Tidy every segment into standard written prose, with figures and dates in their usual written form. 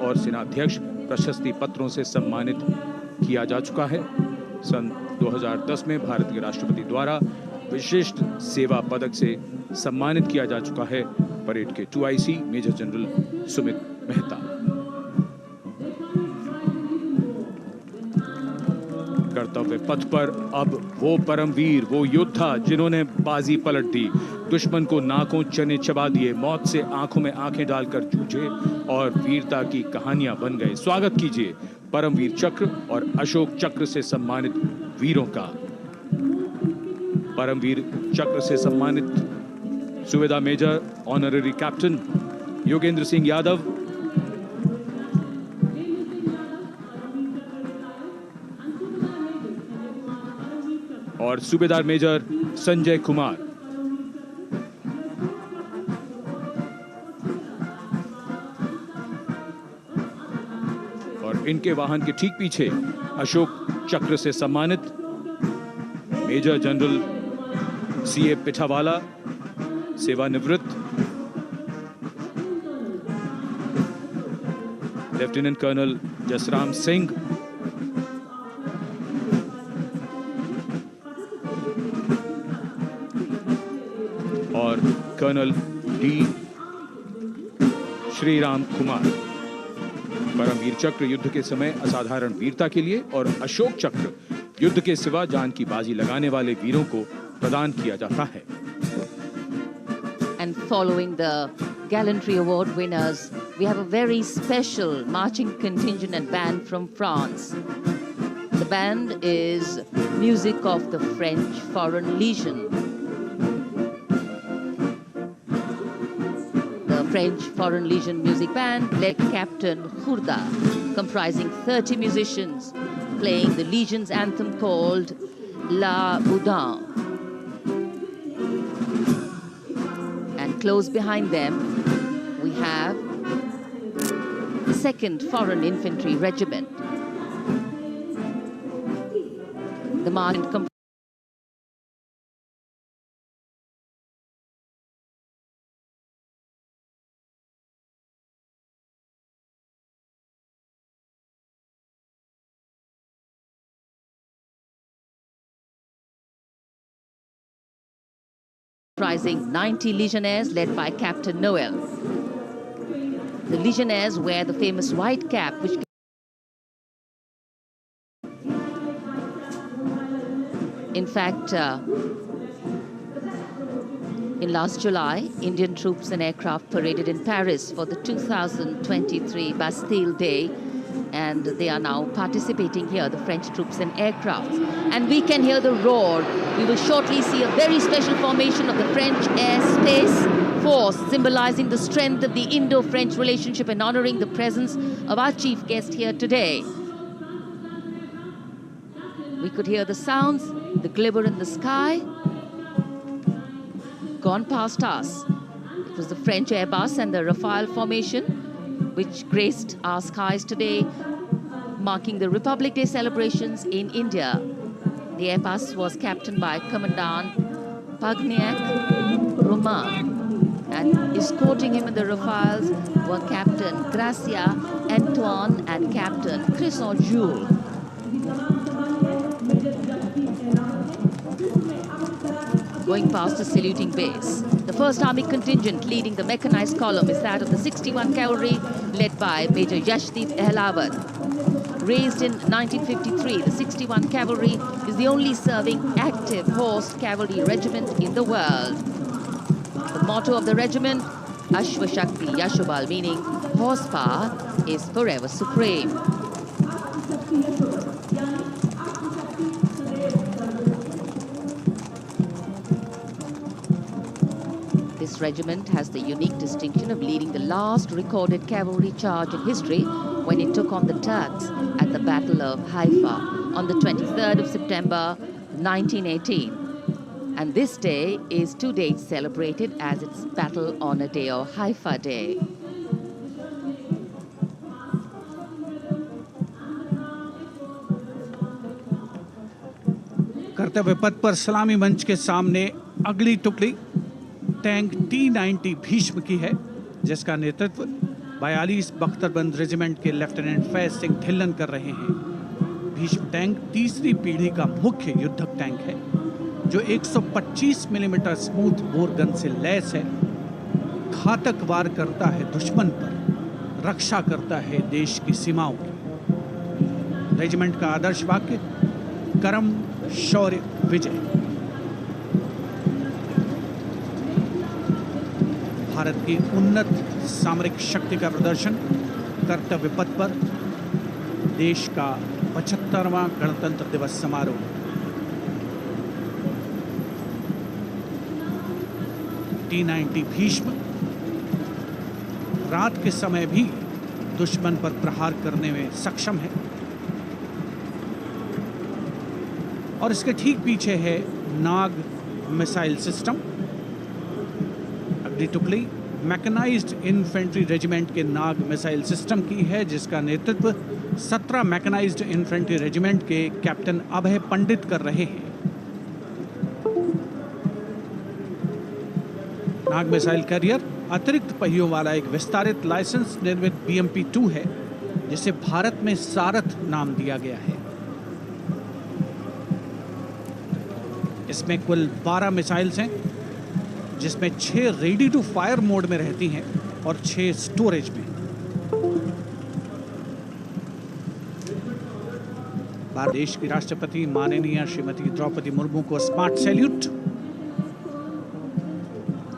और सेनाध्यक्ष प्रशस्ति पत्रों से सम्मानित किया जा चुका है। सन 2010 में भारत के राष्ट्रपति द्वारा विशिष्ट सेवा पदक से सम्मानित किया जा चुका है परेड के 2IC major general Sumit Mehta. कर्तव्य पथ पर अब वो परमवीर, वो योद्धा जिन्होंने बाजी पलट दी, दुश्मन को नाकों चने चबा दिए, मौत से आंखों में आंखें डालकर जूझे और वीरता की कहानियां बन गए। स्वागत कीजिए परमवीर चक्र और अशोक चक्र से सम्मानित वीरों का। परमवीर चक्र से सम्मानित सुवेदा major honorary captain Yogendra Singh Yadav, और सूबेदार मेजर संजय कुमार। और इनके वाहन के ठीक पीछे अशोक चक्र से सम्मानित मेजर जनरल CA पिठावाला, सेवानिवृत्त, लेफ्टिनेंट कर्नल जसराम सिंह, और कर्नल D श्रीराम कुमार। परमवीर चक्र युद्ध के समय असाधारण वीरता के लिए और अशोक चक्र युद्ध के सिवा जान की बाजी लगाने वाले वीरों को प्रदान किया जाता है। And following the gallantry award winners, we have a very special marching contingent and band from France. The band is music of the French Foreign Legion. French Foreign Legion Music Band led Captain Khurda, comprising 30 musicians, playing the Legion's anthem called La Boudin. And close behind them, we have the 2nd Foreign Infantry Regiment. The march comprising 90 legionnaires led by Captain Noel. The legionnaires wear the famous white cap, which in fact, in last July, Indian troops and aircraft paraded in Paris for the 2023 Bastille Day, and they are now participating here, the French troops and aircrafts. And we can hear the roar. We will shortly see a very special formation of the French Air Space Force, symbolizing the strength of the Indo-French relationship and honoring the presence of our chief guest here today. We could hear the sounds, the glimmer in the sky, gone past us. It was the French Airbus and the Rafale formation which graced our skies today, marking the Republic Day celebrations in India. The Airbus was captained by Commandant Pagniak Roman, and escorting him in the Rafales were Captain Gracia Antoine and Captain Crisson Jules. Going past the saluting base, the 1st Army contingent leading the mechanized column is that of the 61 Cavalry, led by Major Yashdeep Ehlawat. Raised in 1953, the 61 Cavalry is the only serving active horsed cavalry regiment in the world. The motto of the regiment, Ashwa Shakti Yashobal, meaning horsepower is forever supreme. This regiment has the unique distinction of leading the last recorded cavalry charge in history when it took on the Turks at the Battle of Haifa on the 23rd of September 1918. And this day is to date celebrated as its Battle Honor Day or Haifa Day. कर्तव्य पथ पर सलामी मंच के सामने अगली टुकड़ी tank T-90 Bhishma की है, जिसका नेतृत्व 42 बख्तरबंद रेजिमेंट के लेफ्टिनेंट फैज सिंह ढिल्लन कर रहे हैं। भीष्म टैंक तीसरी पीढ़ी का मुख्य युद्धक टैंक है जो 125 मिलीमीटर स्मूथ बोर गन से लैस है। घातक वार करता है दुश्मन पर, रक्षा करता है देश की सीमाओं की। रेजिमेंट का आदर्श वाक्य कर्म शौर्य विजय। भारत की उन्नत सामरिक शक्ति का प्रदर्शन कर्तव्य पथ पर देश का 75वां गणतंत्र दिवस समारोह। T-90 भीष्म रात के समय भी दुश्मन पर प्रहार करने में सक्षम है। और इसके ठीक पीछे है नाग मिसाइल सिस्टम। अगली टुकड़ी मैकेनाइज्ड इन्फेंट्री रेजिमेंट के नाग मिसाइल सिस्टम की है जिसका नेतृत्व 17 मैकेनाइज्ड इन्फेंट्री रेजिमेंट के कैप्टन अभय पंडित कर रहे हैं। नाग मिसाइल कैरियर अतिरिक्त पहियों वाला एक विस्तारित लाइसेंस निर्मित BMP-2 है जिसे भारत में सारथ नाम दिया गया है। इसमें कुल 12 मिसाइल्स हैं जिसमें 6 रेडी टू फायर मोड में रहती हैं और 6 स्टोरेज में। भारत देश की राष्ट्रपति माननीय श्रीमती द्रौपदी मुर्मू को स्मार्ट सैल्यूट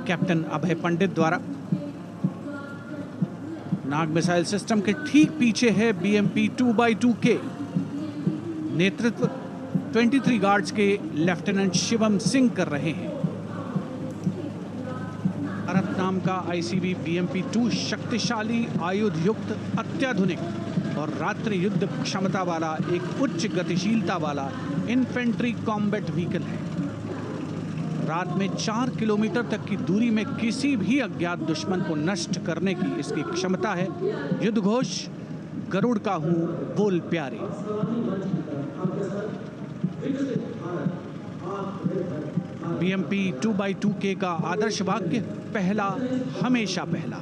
कैप्टन अभय पंडित द्वारा। नाग मिसाइल सिस्टम के ठीक पीछे है BMP-2x2K। नेतृत्व 23 गार्ड्स के लेफ्टिनेंट शिवम सिंह कर रहे हैं। भारत नाम का ICV BMP-2 शक्तिशाली आयुध युक्त अत्याधुनिक और रात्रि युद्ध क्षमता वाला एक उच्च गतिशीलता वाला इन्फेंट्री कॉम्बैट व्हीकल है। रात में 4 किलोमीटर तक की दूरी में किसी भी अज्ञात दुश्मन को नष्ट करने की इसकी क्षमता है। युद्ध घोष गरुड़ का हूं बोल प्यारे। BMP-2x2K का आदर्श वाक्य पहला हमेशा पहला।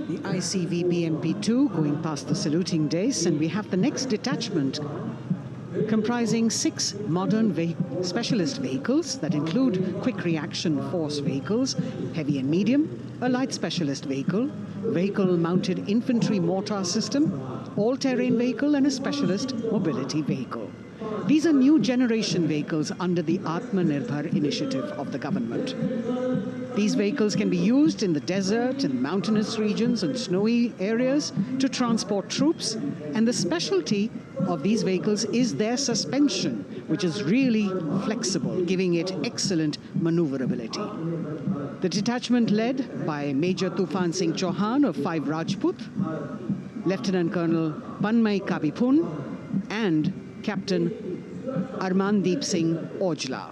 The ICV BMP-2 going past the saluting days, and we have the next detachment comprising 6 modern specialist vehicles that include quick reaction force vehicles, heavy and medium, a light specialist vehicle, vehicle-mounted infantry mortar system, all-terrain vehicle, and a specialist mobility vehicle. These are new generation vehicles under the Atmanirbhar initiative of the government. These vehicles can be used in the desert and mountainous regions and snowy areas to transport troops, and the specialty of these vehicles is their suspension, which is really flexible, giving it excellent maneuverability. The detachment led by Major Tufan Singh Chauhan of 5 Rajput, Lieutenant Colonel Panmay Kabipun, and Captain Armandeep Singh Ojla.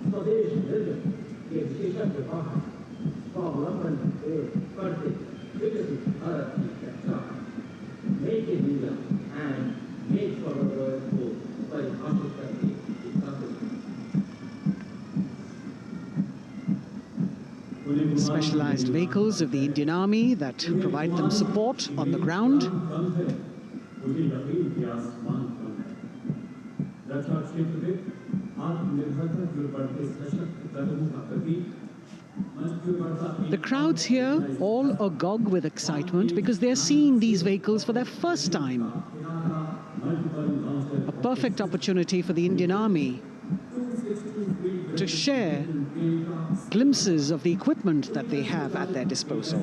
Specialized vehicles of the Indian Army that provide them support on the ground. The crowds here all agog with excitement because they're seeing these vehicles for their first time. A perfect opportunity for the Indian Army to share glimpses of the equipment that they have at their disposal.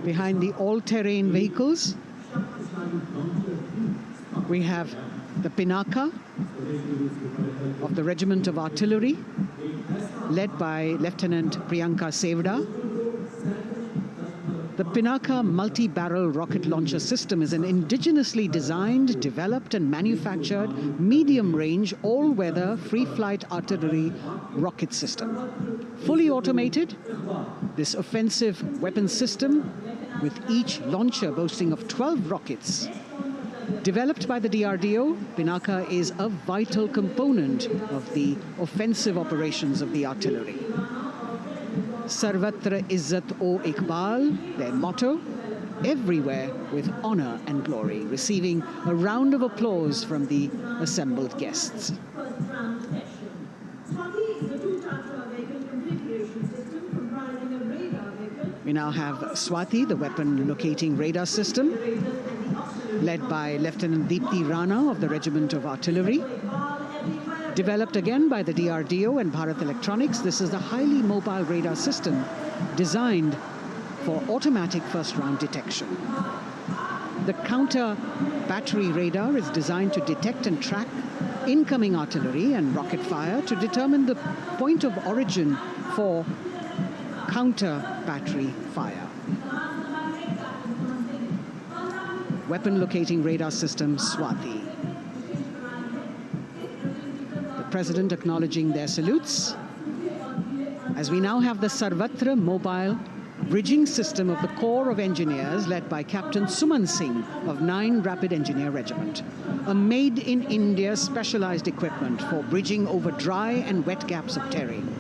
Behind the all-terrain vehicles, we have the Pinaka of the Regiment of Artillery, led by Lieutenant Priyanka Sevda. The Pinaka multi-barrel rocket launcher system is an indigenously designed, developed and manufactured medium-range, all-weather, free-flight artillery rocket system. Fully automated, this offensive weapon system, with each launcher boasting of 12 rockets, Developed by the DRDO, Pinaka is a vital component of the offensive operations of the artillery. Sarvatra Izzat-o Iqbal, their motto, everywhere with honor and glory, receiving a round of applause from the assembled guests. We now have Swati, the weapon locating radar system, led by Lieutenant Deepti Rana of the Regiment of Artillery. Developed again by the DRDO and Bharat Electronics, this is a highly mobile radar system designed for automatic first-round detection. The counter battery radar is designed to detect and track incoming artillery and rocket fire to determine the point of origin for counter battery fire. Weapon locating radar system Swati. The President acknowledging their salutes, as we now have the Sarvatra mobile bridging system of the Corps of Engineers led by Captain Suman Singh of 9 Rapid Engineer Regiment, a made-in-India specialized equipment for bridging over dry and wet gaps of terrain.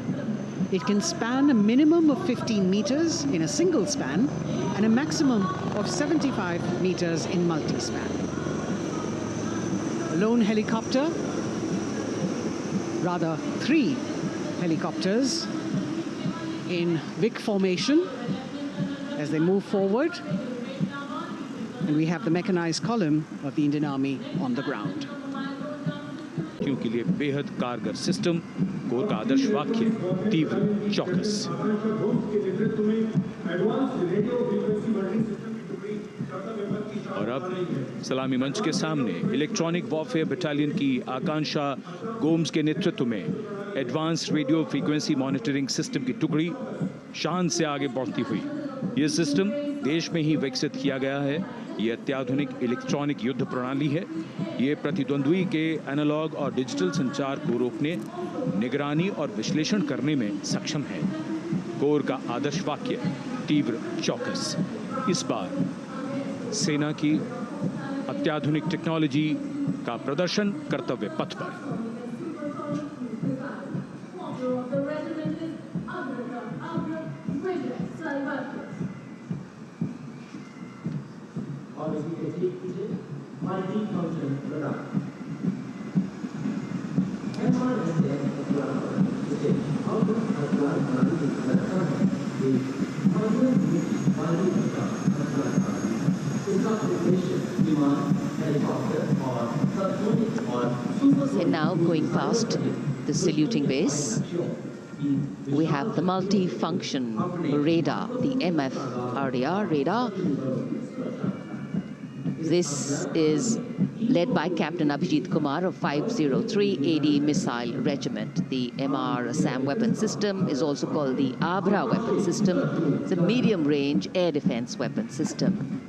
It can span a minimum of 15 meters in a single span and a maximum of 75 meters in multi-span. A lone helicopter, rather 3 helicopters in Vic formation as they move forward. And we have the mechanized column of the Indian Army on the ground. के लिए बेहद कारगर system, core का आदर्श वाक्य, तीव्र चौकस। और अब सलामी मंच के सामने इलेक्ट्रॉनिक वॉरफेयर बटालियन की आकांक्षा गोम्स के नेतृत्व में advance radio frequency monitoring system की टुकड़ी शान से आगे बढ़ती हुई। यह सिस्टम देश में ही विकसित किया गया है। ये अत्याधुनिक इलेक्ट्रॉनिक युद्ध प्रणाली है। ये प्रतिद्वंद्वी के एनालॉग और डिजिटल संचार को रोकने, निगरानी और विश्लेषण करने में सक्षम है। कोर का आदर्श वाक्य, तीव्र चौकस। इस बार सेना की अत्याधुनिक टेक्नोलॉजी का प्रदर्शन कर्तव्य पथ पर। And now going past the saluting base, we have the multi-function radar, the MF-RDR radar. This is led by Captain Abhijit Kumar of 503 AD Missile Regiment. The MR Assam weapon system is also called the Abra weapon system. It's a medium-range air defense weapon system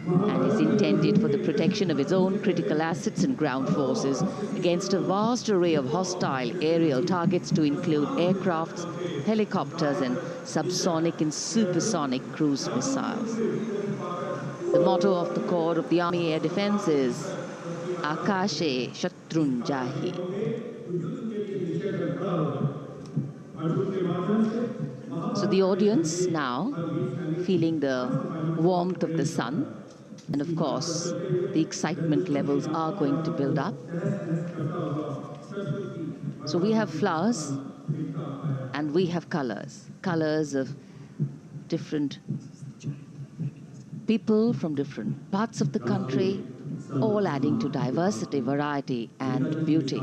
and is intended for the protection of its own critical assets and ground forces against a vast array of hostile aerial targets to include aircrafts, helicopters, and subsonic and supersonic cruise missiles. The motto of the Corps of the Army Air Defense is Akashe Shatrunjahi. So the audience now feeling the warmth of the sun, and of course the excitement levels are going to build up. So we have flowers and we have colors of different people from different parts of the country, all adding to diversity, variety, and beauty.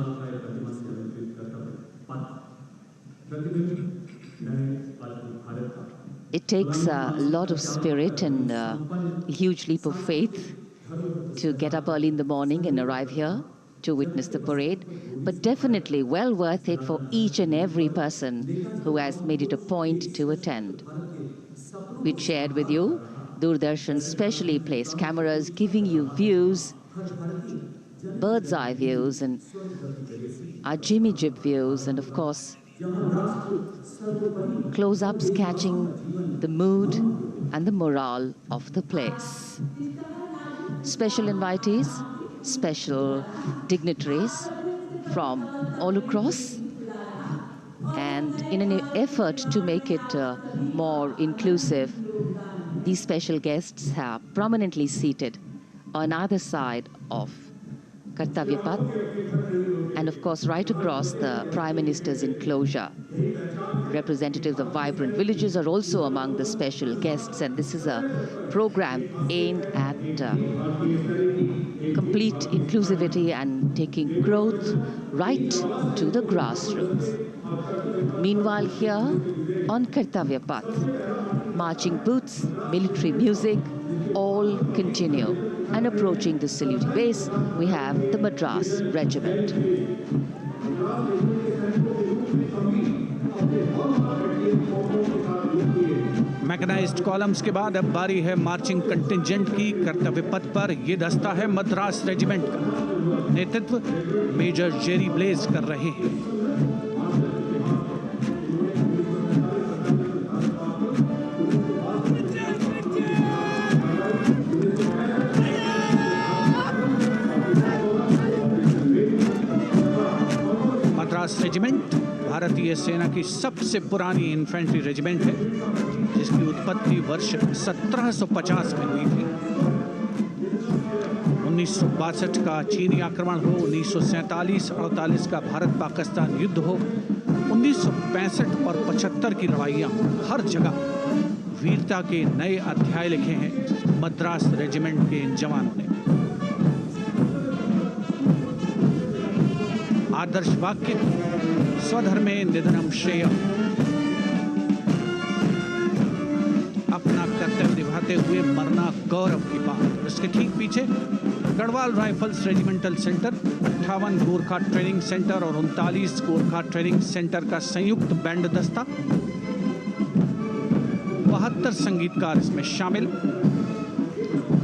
It takes a lot of spirit and a huge leap of faith to get up early in the morning and arrive here to witness the parade, but definitely well worth it for each and every person who has made it a point to attend. We shared with you Doordarshan's specially placed cameras giving you views, bird's eye views, and our Jimmy Jib views, and of course, close-ups catching the mood and the morale of the place. Special invitees, special dignitaries from all across. And in an effort to make it more inclusive, these special guests are prominently seated on either side of Kartavya Path, and of course right across the Prime Minister's enclosure. Representatives of vibrant villages are also among the special guests, and this is a program aimed at complete inclusivity and taking growth right to the grassroots. Meanwhile, here on Kartavya Path, marching boots, military music, all continue. And approaching the saluting base, we have the Madras Regiment. Mechanized columns के बाद अब बारी है marching contingent की। कर्तव्य पथ पर ये दस्ता है मद्रास रेजिमेंट का। नेतृत्व मेजर जेरी ब्लेज कर रहे हैं। रेजिमेंट भारतीय सेना की सबसे पुरानी इन्फेंट्री रेजिमेंट है, जिसकी उत्पत्ति वर्ष 1750 में हुई थी। 1962 का चीनी आक्रमण हो, 1947-48 का भारत पाकिस्तान युद्ध हो, 1965 और 75 की लड़ाइयाँ, हर जगह वीरता के नए अध्याय लिखे हैं मद्रास रेजिमेंट के इन जवानों ने। आदर्श वाक्य स्वधर्मे निधनम श्रेय, अपना कर्तव्य निभाते हुए मरना गौरव की बात। इसके ठीक पीछे Garhwal rifles regimental centre, 58 Gorkha training centre और 39 गोरखा ट्रेनिंग सेंटर का संयुक्त बैंड दस्ता, 72 संगीतकार इसमें शामिल।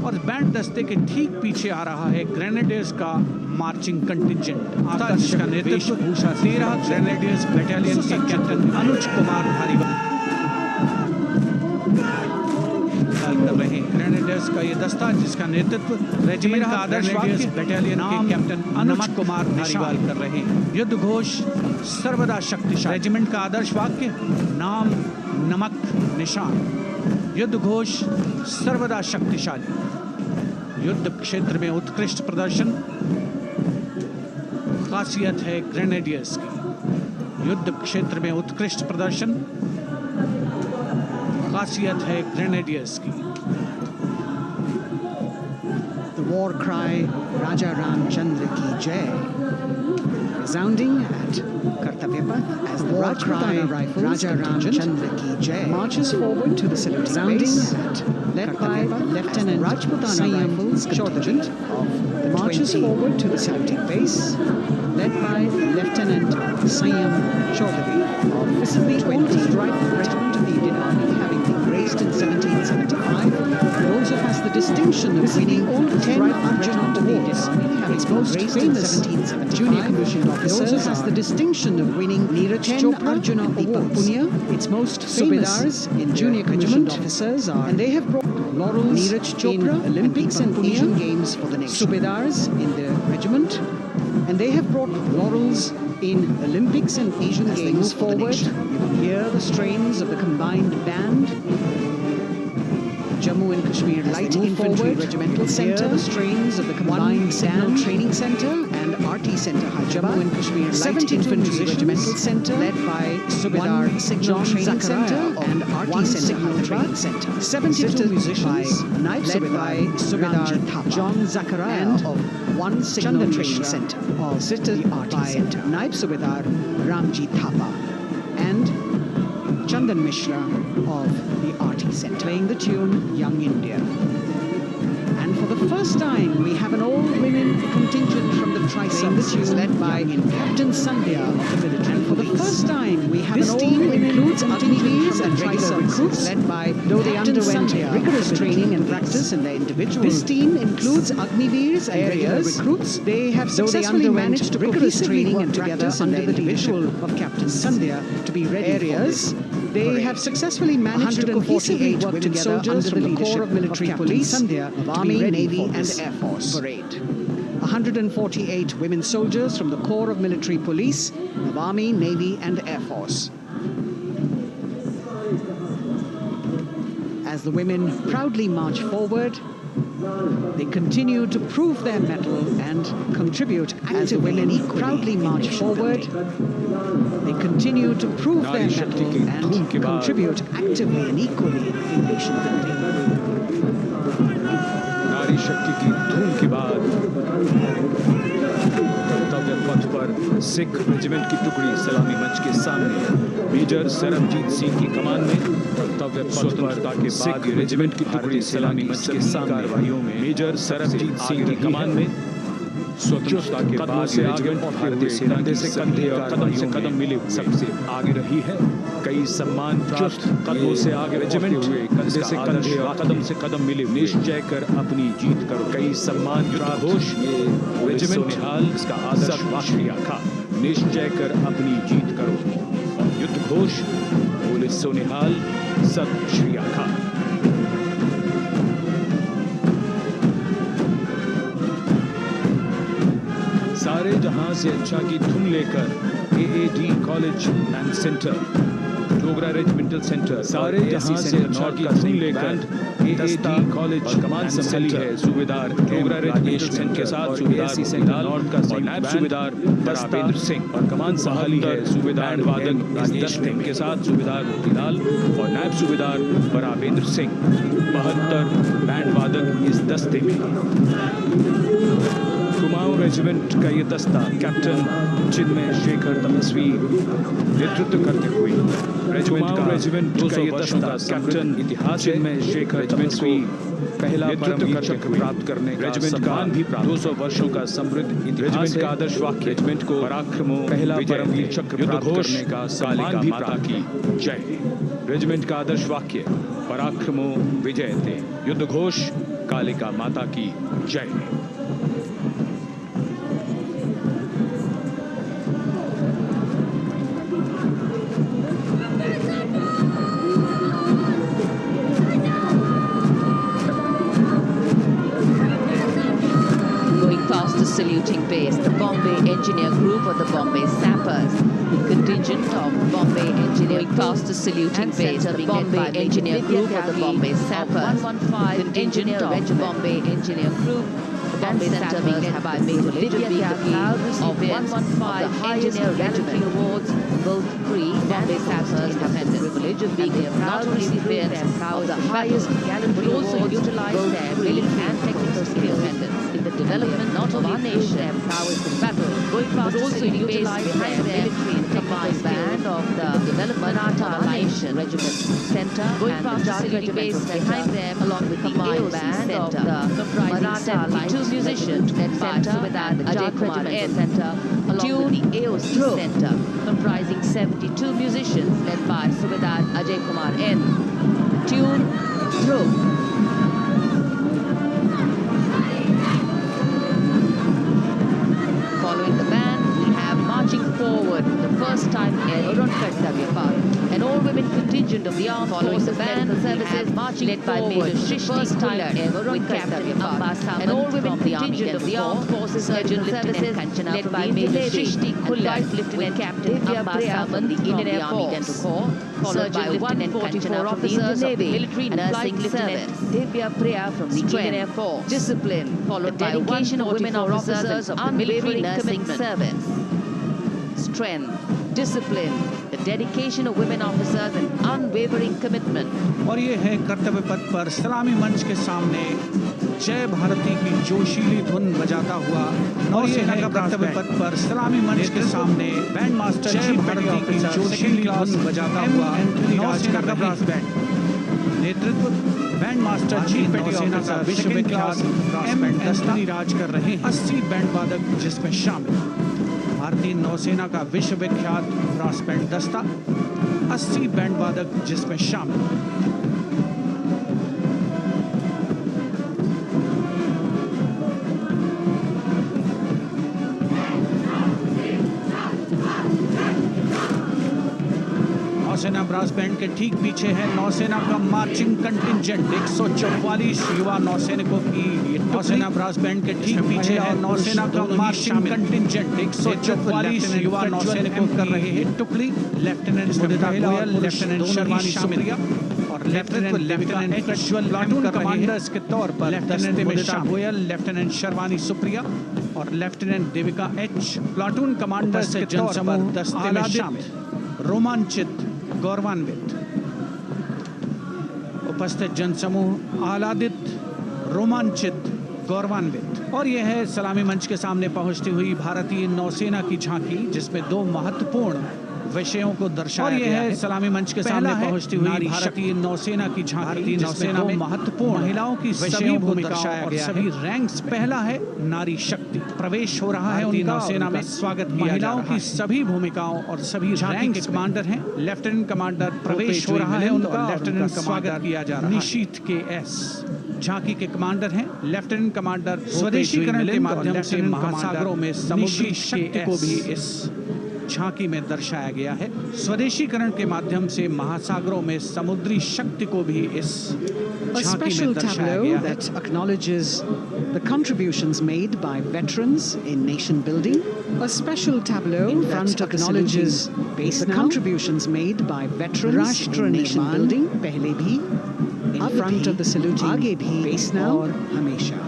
और बैंड दस्ते के ठीक पीछे आ रहा है ग्रेनेडियर्स का मार्चिंग कंटिंजेंट। आदर्श का नेतृत्व 13 ग्रेनेडियर्स बटालियन के कैप्टन अनुज कुमार धारीवाल कर रहे हैं। ग्रेनेडियर्स का ये दस्ता, जिसका नेतृत्व रेजिमेंट का आदर्श बटालियन के कैप्टन अनुज कुमार धारीवाल कर रहे हैं। युद्ध घोष सर्वदा शक्तिशाली। रेजिमेंट का आदर्श वाक्य नाम नमक निशान। युद्ध घोष सर्वदा शक्तिशाली। युद्ध क्षेत्र में उत्कृष्ट प्रदर्शन खासियत है ग्रेनेडियर्स की। युद्ध क्षेत्र में उत्कृष्ट प्रदर्शन खासियत है ग्रेनेडियर्स की। The war cry Raja Ramchandra ki Jai resounding at Kartavya Path as the war cry Raja Ramchandra ki Jai marches forward to the saluting base led by Lieutenant Sayam Chaudhary marches forward to the saluting base led by Lieutenant Sayam Chaudhary of the 20th Regiment of the Indian Army, having been raised in 1775. It also has the distinction of winning all 10 Arjuna Awards. Its most famous junior commissioned officer. It also has the distinction of winning 10 Arjuna Awards. Its most famous in junior commissioned officers are, and they have brought laurels in Olympics and Asian Games for the nation. Subedars in the regiment, and they have brought laurels in Olympics and Asian Games forward. You will hear the strains of the combined band. Jammu and Kashmir Light Infantry Regimental Centre, the strains of the combined band training centre and RT Centre, Jammu and Kashmir Light Infantry Regimental Centre, led by Subedar Signal Training Centre and RT Centre Training Centre. 72 musicians, led by Subedar John Zachariah of 1 Signal Training Centre, assisted by Naib Subedar Ramji Thapa and Chandan Mishra of the RT Centre, playing the tune Young India. And for the first time, we have an all-women contingent from the Tri-Services led by Captain Sandhya of the military. And for the first time, we have this team includes Agniveers and regular recruits led by, though they underwent rigorous training and practice in their individual. This team includes Agniveers and regular recruits. They have successfully managed to rigorous training and practice under the leadership of Captain Sandhya to be ready for this. They have successfully managed to cohesively work together under the leadership of military police, of Army, Navy and Air Force parade. 148 women soldiers from the Corps of Military Police, of Army, Navy and Air Force. As the women proudly march forward, they continue to prove their mettle and contribute actively. As the women proudly march forward, they continue to prove their mettle and contribute actively and equally in nation building. नारी शक्ति की धूम के बाद कर्तव्य पथ पर Sikh regiment की टुकड़ी सलामी मंच के सामने मेजर सरबजीत सिंह की कमान में कर्तव्य पथ पर सिख रेजिमेंट की टुकड़ी सलामी मंच के सामने कार्रवाइयों में मेजर सरबजीत सिंह की कमान में स्वतंत्रता के बाद से आगे भारतीय सेना से कंधे और कदम से कदम मिले सबसे आगे रही है। कई सम्मान प्राप्त कदमों से आगे रेजिमेंट हुए कंधे से कंधे और कदम से कदम मिले निश्चय कर अपनी जीत करो। कई सम्मान प्राप्त घोष ये रेजिमेंट निहाल इसका आदर्श वाक्य था। निश्चय कर अपनी जीत करो और युद्ध घोष पुलिस सोनिहाल सत श्री आखा। सारे जहां से अच्छा की धुन लेकर AAD college and centre Dogra regimental centre सारे जहां से अच्छा की धुन लेकर AAD कॉलेज कमान संभाली है सूबेदार डोगरा रेजिमेंटल सेंटर के साथ सूबेदार सेंटर नॉर्थ का नायब सूबेदार बराबेंद्र सिंह और कमान संभाली है सूबेदार वादक इस दस्ते के साथ सूबेदार मोतीलाल और नायब सूबेदार बराबेंद्र सिंह 72 बैंड वादक इस दस्ते में। कुमाऊं रेजिमेंट का ये दस्ता कैप्टन चिन्मय शेखर तपस्वी नेतृत्व करते हुए रेजिमेंट का ये दस्ता कैप्टन इतिहास चिन्मय शेखर तपस्वी पहला परमवीर चक्र प्राप्त करने का रेजिमेंट का भी 200 वर्षों का समृद्ध इतिहास का आदर्श वाक्य रेजिमेंट को पराक्रमो पहला परमवीर चक्र प्राप्त करने का कालिका माता की जय। रेजिमेंट का आदर्श वाक्य पराक्रमो विजयते युद्ध घोष कालिका माता की जय। Saluting base, the Bombay Engineer Group or the Bombay Sappers. Contingent of Bombay Engineer past the saluting base, the Bombay Engineer Group or the Bombay Sappers. 115 Contingent of Bombay Engineer Group. Bombay Center being led by Major Vidya of 115 Engineer Regiment Awards, both free Bombay Sappers have had the privilege of being proud recipients of the highest gallantry awards, also utilize their military and technical skills in the development not of our nation, their prowess in battle, but also utilize their military and combined band of the development of our nation regiment center and the Gujarat base behind them, along with the combined band of the comprising 72 musicians led by Subedar Ajay Kumar N center, along with the AOC center comprising 72 musicians led by Subedar Ajay Kumar N. Tune through. Following the band, we have marching forward for the first time ever on Kartavya Path. An all-women contingent of the armed forces the band services marching led by Major first time ever on Kartavya Path. An all-women contingent of the armed forces surgeon services led by Major Shrishti Kullar, Lieutenant Captain Ambasa from the Indian Air Force, followed by 144 officers of military nursing service. Divya Priya from the Indian Air Force. Discipline, followed by dedication of women officers of the military nursing service. Strength, discipline, the dedication of women officers and unwavering commitment. और ये है कर्तव्य पथ पर सलामी मंच के सामने जय भारती की जोशीली धुन बजाता हुआ नौसेना का कर्तव्य पथ पर सलामी मंच के सामने बैंड मास्टर जय भारती की जोशीली धुन बजाता हुआ नौसेना का ब्रास बैंड नेतृत्व बैंड मास्टर जी नौसेना का विश्वविख्यात एम राज कर रहे हैं। 80 बैंड वादक जिसमें शामिल भारतीय नौसेना का विश्वविख्यात ब्रास बैंड दस्ता, 80 बैंड वादक जिसमें शामिल नौसेना ब्रास बैंड के ठीक पीछे है नौसेना का मार्चिंग कंटिंजेंट 144 युवा नौसैनिकों की नौसेना ब्रास बैंड के ठीक पीछे है नौसेना का मार्चिंग कंटिंजेंट 144 युवा नौसैनिकों कर रहे हैं टुकड़ी लेफ्टिनेंट गोयल, लेफ्टिनेंट शर्वानी सुप्रिया और लेफ्टिनेंट प्रज्वल प्लाटून कमांडर्स के तौर पर लेफ्टिनेंट गोयल, लेफ्टिनेंट शर्वानी सुप्रिया और lieutenant Devika H platoon commanders के तौर पर दस्ते में शामिल। रोमांचित, गौरवान्वित उपस्थित जनसमूह आह्लादित, रोमांचित, गौरवान्वित। और यह है सलामी मंच के सामने पहुंचती हुई भारतीय नौसेना की झांकी, जिसमें दो महत्वपूर्ण विषयों को दर्शाया गया है। सलामी मंच के सामने पहुंचती हुई भारतीय नौसेना की झांकी, नौसेना में महत्वपूर्ण महिलाओं की सभी भूमिकाओं और सभी रैंक्स। पहला है नारी शक्ति, प्रवेश हो रहा है उनका नौसेना में, स्वागत किया महिलाओं की सभी भूमिकाओं और सभी रैंक के कमांडर हैं। लेफ्टिनेंट कमांडर प्रवेश हो रहा है उनका, लेफ्टिनेंट स्वागत किया जा रहा है निशीथ के एस झांकी के कमांडर हैं। लेफ्टिनेंट कमांडर स्वदेशीकरण के माध्यम से महासागरों में समुद्री शक्ति को भी इस झांकी में दर्शाया गया है। स्वदेशीकरण के माध्यम से महासागरों में समुद्री शक्ति को भी इस झांकी में दर्शाया गया है। That acknowledges the contributions made by veterans in nation building. A special tableau that acknowledges the contributions made by veterans in nation building. पहले भी, in front of the saluting, आगे भी, base now और हमेशा।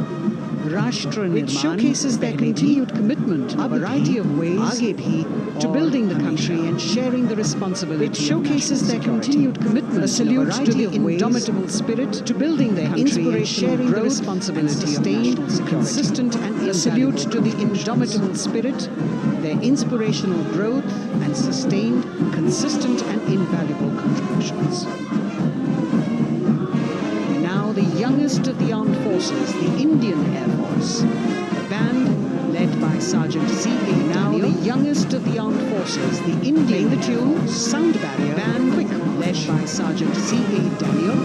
It showcases their continued commitment in a variety of ways आगे भी to building the country and sharing the responsibility. It showcases their continued commitment. A salute to the indomitable spirit to building their country and sharing the responsibility of national security. Consistent and a salute to the indomitable spirit, their inspirational growth and sustained, consistent and invaluable contributions. The youngest of the armed forces, the Indian Air Force, a band led by Sergeant C.A. Now the youngest of the armed forces, the Indian the tune Sound Barrier band led by Sergeant C.A. Daniel.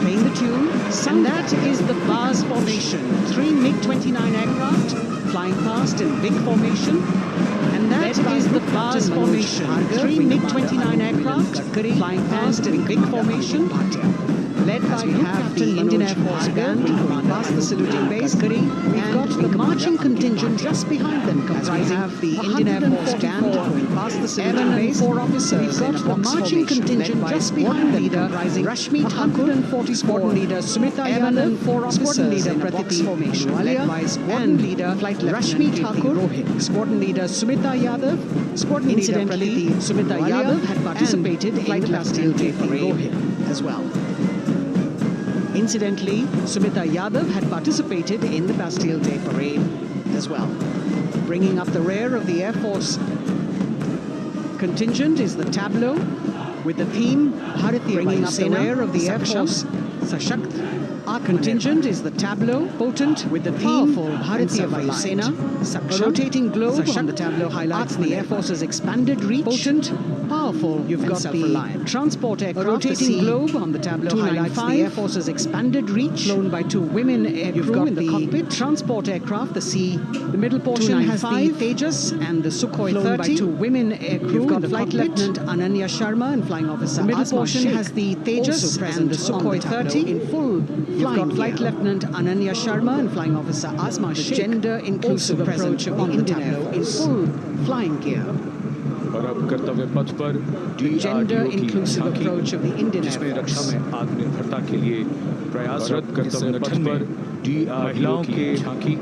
Playing the tune, and that is the Bars formation. 3 MiG-29 aircraft flying past in big formation. And that is the Bars formation. 3 MiG-29 aircraft flying past in big formation. Led by the Indian Air Force band going past the saluting base. We've got the marching contingent just behind them, comprising the Indian Air Force band going past the saluting base. 4 officers. We've got the marching contingent just behind them, comprising Rashmi Thakur, squadron leader Smita Yadav, 4 officers leader Pratiti formation, led by squadron leader Rashmi Thakur, squadron leader Smita Yadav, squadron leader Pratiti Smita Yadav had participated in the Bastille Day parade as well. Incidentally, Smita Yadav had participated in the Bastille Day parade as well. Bringing up the rear of the Air Force contingent is the tableau with the theme Bharatiya Bringing up the rear of the Air Force Sashakt. Our contingent is the tableau, potent with the theme Bharatiya Vayu Sena. A rotating globe on the tableau highlights the Air Force's expanded reach. Potent, powerful, you've got the transport aircraft. A rotating globe on the tableau highlights the Air Force's expanded reach. Flown by 2 women air crew in the cockpit. Transport aircraft, the C. The middle portion has the Tejas and the Sukhoi 30. Flown by 2 women air crew in the cockpit. Lieutenant Ananya Sharma and Flying Officer. The middle portion has the Tejas and the Sukhoi 30 in full. You've got Flight Lieutenant Ananya Sharma and Flying Officer Asma Sheikh. Gender-inclusive approach of the Indian Air Force in full flying gear. और अब कर्तव्य पथ पर gender-inclusive approach of the Indian Air जिसमें रक्षा Force. में आत्मनिर्भरता के लिए प्रयासरत कर्तव्य पथ पर महिलाओं के झांकी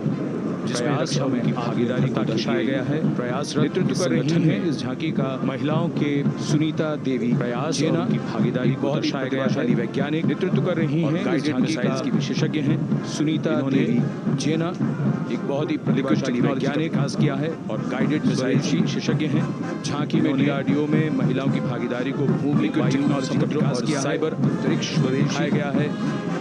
जिसमें रक्षा में भागीदारी को दर्शाया गया है। प्रयासरत नेतृत्व कर रही हैं इस झांकी का महिलाओं के सुनीता देवी प्रयास और की भागीदारी को दर्शाया गया है। वैज्ञानिक नेतृत्व कर रही हैं गाइडेड मिसाइल्स की विशेषज्ञ हैं सुनीता देवी जेना, एक बहुत ही प्रतिभाशाली वैज्ञानिक विकास किया है और गाइडेड मिसाइल की विशेषज्ञ हैं। झांकी में DRDO में महिलाओं की भागीदारी को भूमि टेक्नोलॉजी का विकास किया, साइबर अंतरिक्ष दिखाया गया है।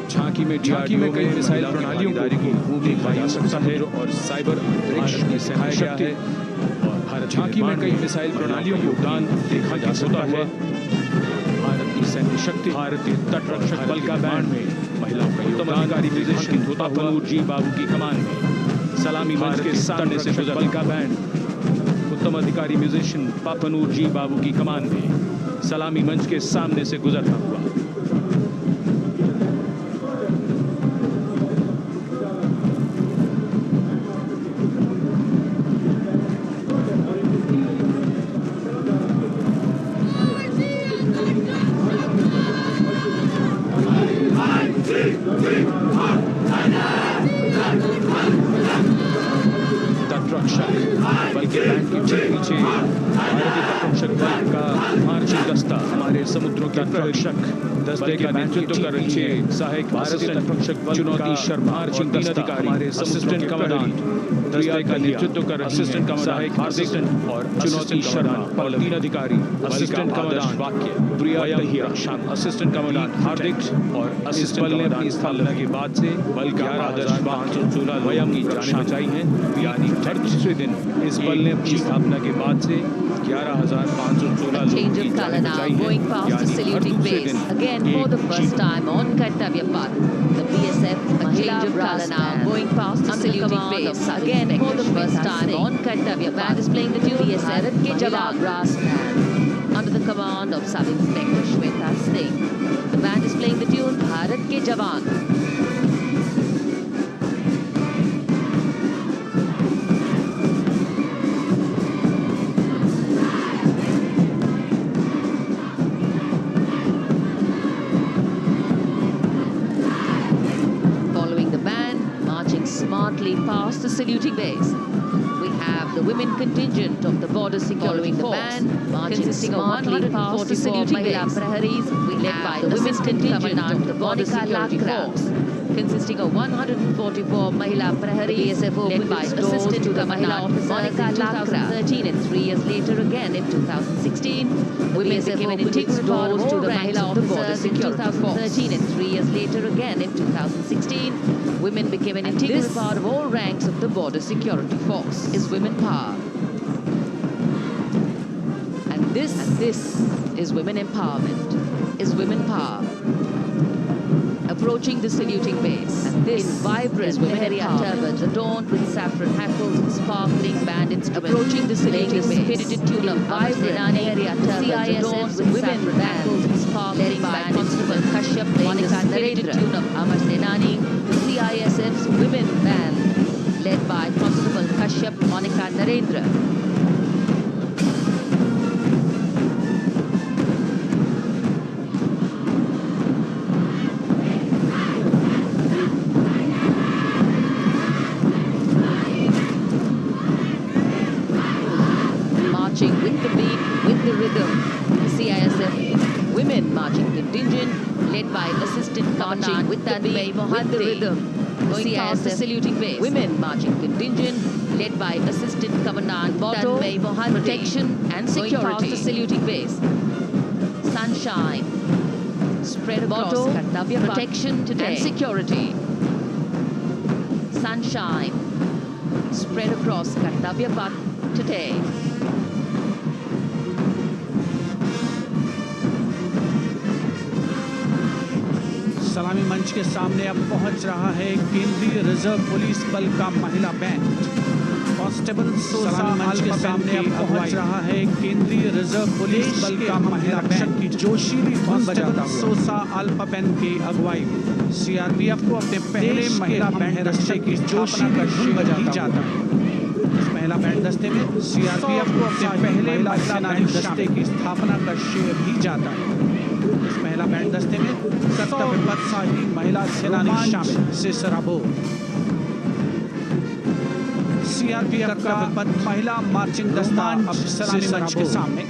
झांकी में DRDO में कई मिसाइल प्रणालियों को भूमि वायु सकता है और साइबर अंतरिक्ष में सिखाया गया है। और भारत झांकी में कई मिसाइल प्रणालियों को योगदान देखा जा सकता है। भारत की सैन्य शक्ति भारतीय तटरक्षक बल का बैंड में महिलाओं का योगदान की होता हुआ जी बाबू की कमान में सलामी मंच के सामने से बल का बैंड उत्तम अधिकारी म्यूजिशियन पापनूर जी बाबू की कमान में सलामी मंच के सामने से गुजरता हुआ। बल्कि बैंड के पीछे भारतीय तटरक्षक बल का मार्चिंग दस्ता हमारे समुद्रों के तटरक्षक दस्ते के नेतृत्व कर रही है सहायक भारतीय तटरक्षक बल चुनौती शर्मा मार्चिंग दस्ता हमारे असिस्टेंट कमांडेंट दस्ते का नेतृत्व कर रही है सहायक असिस्टेंट और चुनौती शर्मा और 3 अधिकारी असिस्टेंट कमांडेंट वाक्य प्रिया शांत असिस्टेंट कमांडेंट हार्दिक और असिस्टेंट कमांडेंट की स्थापना के बाद से बल का आदर्श 516 वयम की जान बचाई है, यानी हर दूसरे दिन इस बल ने अपनी स्थापना के बाद से 11,516 Change of color now, going past the saluting base. Again, for the first time on Kartavya path, the BSF change of color now, going past the saluting base. Again, for the first time on Kartavya path, band is playing the tune Bharat ke Jawan brass band under the command of Sub Inspector Shweta Singh. The band is playing the tune Bharat ke Jawan. Smartly past the saluting base. We have the women contingent of the border security force consisting of 144 Mahila Praharis. We led by the women contingent of the border security force consisting of 144 Mahila Praharis led by assistant Mahila officers in 2013 and 3 years later again in 2016. Women became an integral part of the Mahila officers in 2013 and 3 years later again in 2016. Women became an integral part of all ranks of the border security force. Is women power. And this is women empowerment. Is women power. Approaching the saluting base. And this in vibrant women turbans adorned with saffron hackles and sparkling band instruments. Approaching the saluting base. Spirited tune of vibrant turbans adorned with women hackles and sparkling band instruments. Kashyap playing the spirited tune of Amar Senani. CISF's women band led by Constable Kashyap Monica Narendra. Marching with the beat, with the rhythm, the CISF women marching contingent led by Assistant Commandant with the beat, with the rhythm. Going past the saluting base. Women marching contingent led by Assistant Commandant Mahatma. Protection and security. Going past the saluting base. Sunshine spread across Kartavya. Protection today and security. Sunshine spread across Kartavya path today. सलामी मंच के सामने अब पहुंच रहा है केंद्रीय reserve police बल का महिला बैंड। कांस्टेबल सोसा मंच के सामने अब पहुंच रहा है केंद्रीय रिजर्व पुलिस बल का महिला बैंड की जोशीली धुन बजाता हुआ सोसा अल्पापेन की अगुवाई में सीआरपीएफ को अपने पहले महिला बैंड दस्ते की जोशीली धुन बजाता जाता है। इस महिला बैंड दस्ते में सीआरपीएफ को अपने पहले महिला बैंड दस्ते की स्थापना का श्रेय भी जाता है। इस महिला बैंड दस्ते में कर्तव्य पथ साही महिला सेनानी शामिल से सराबोर। सीआरपीएफ का महिला मार्चिंग दस्ता अब सलामी मंच के सामने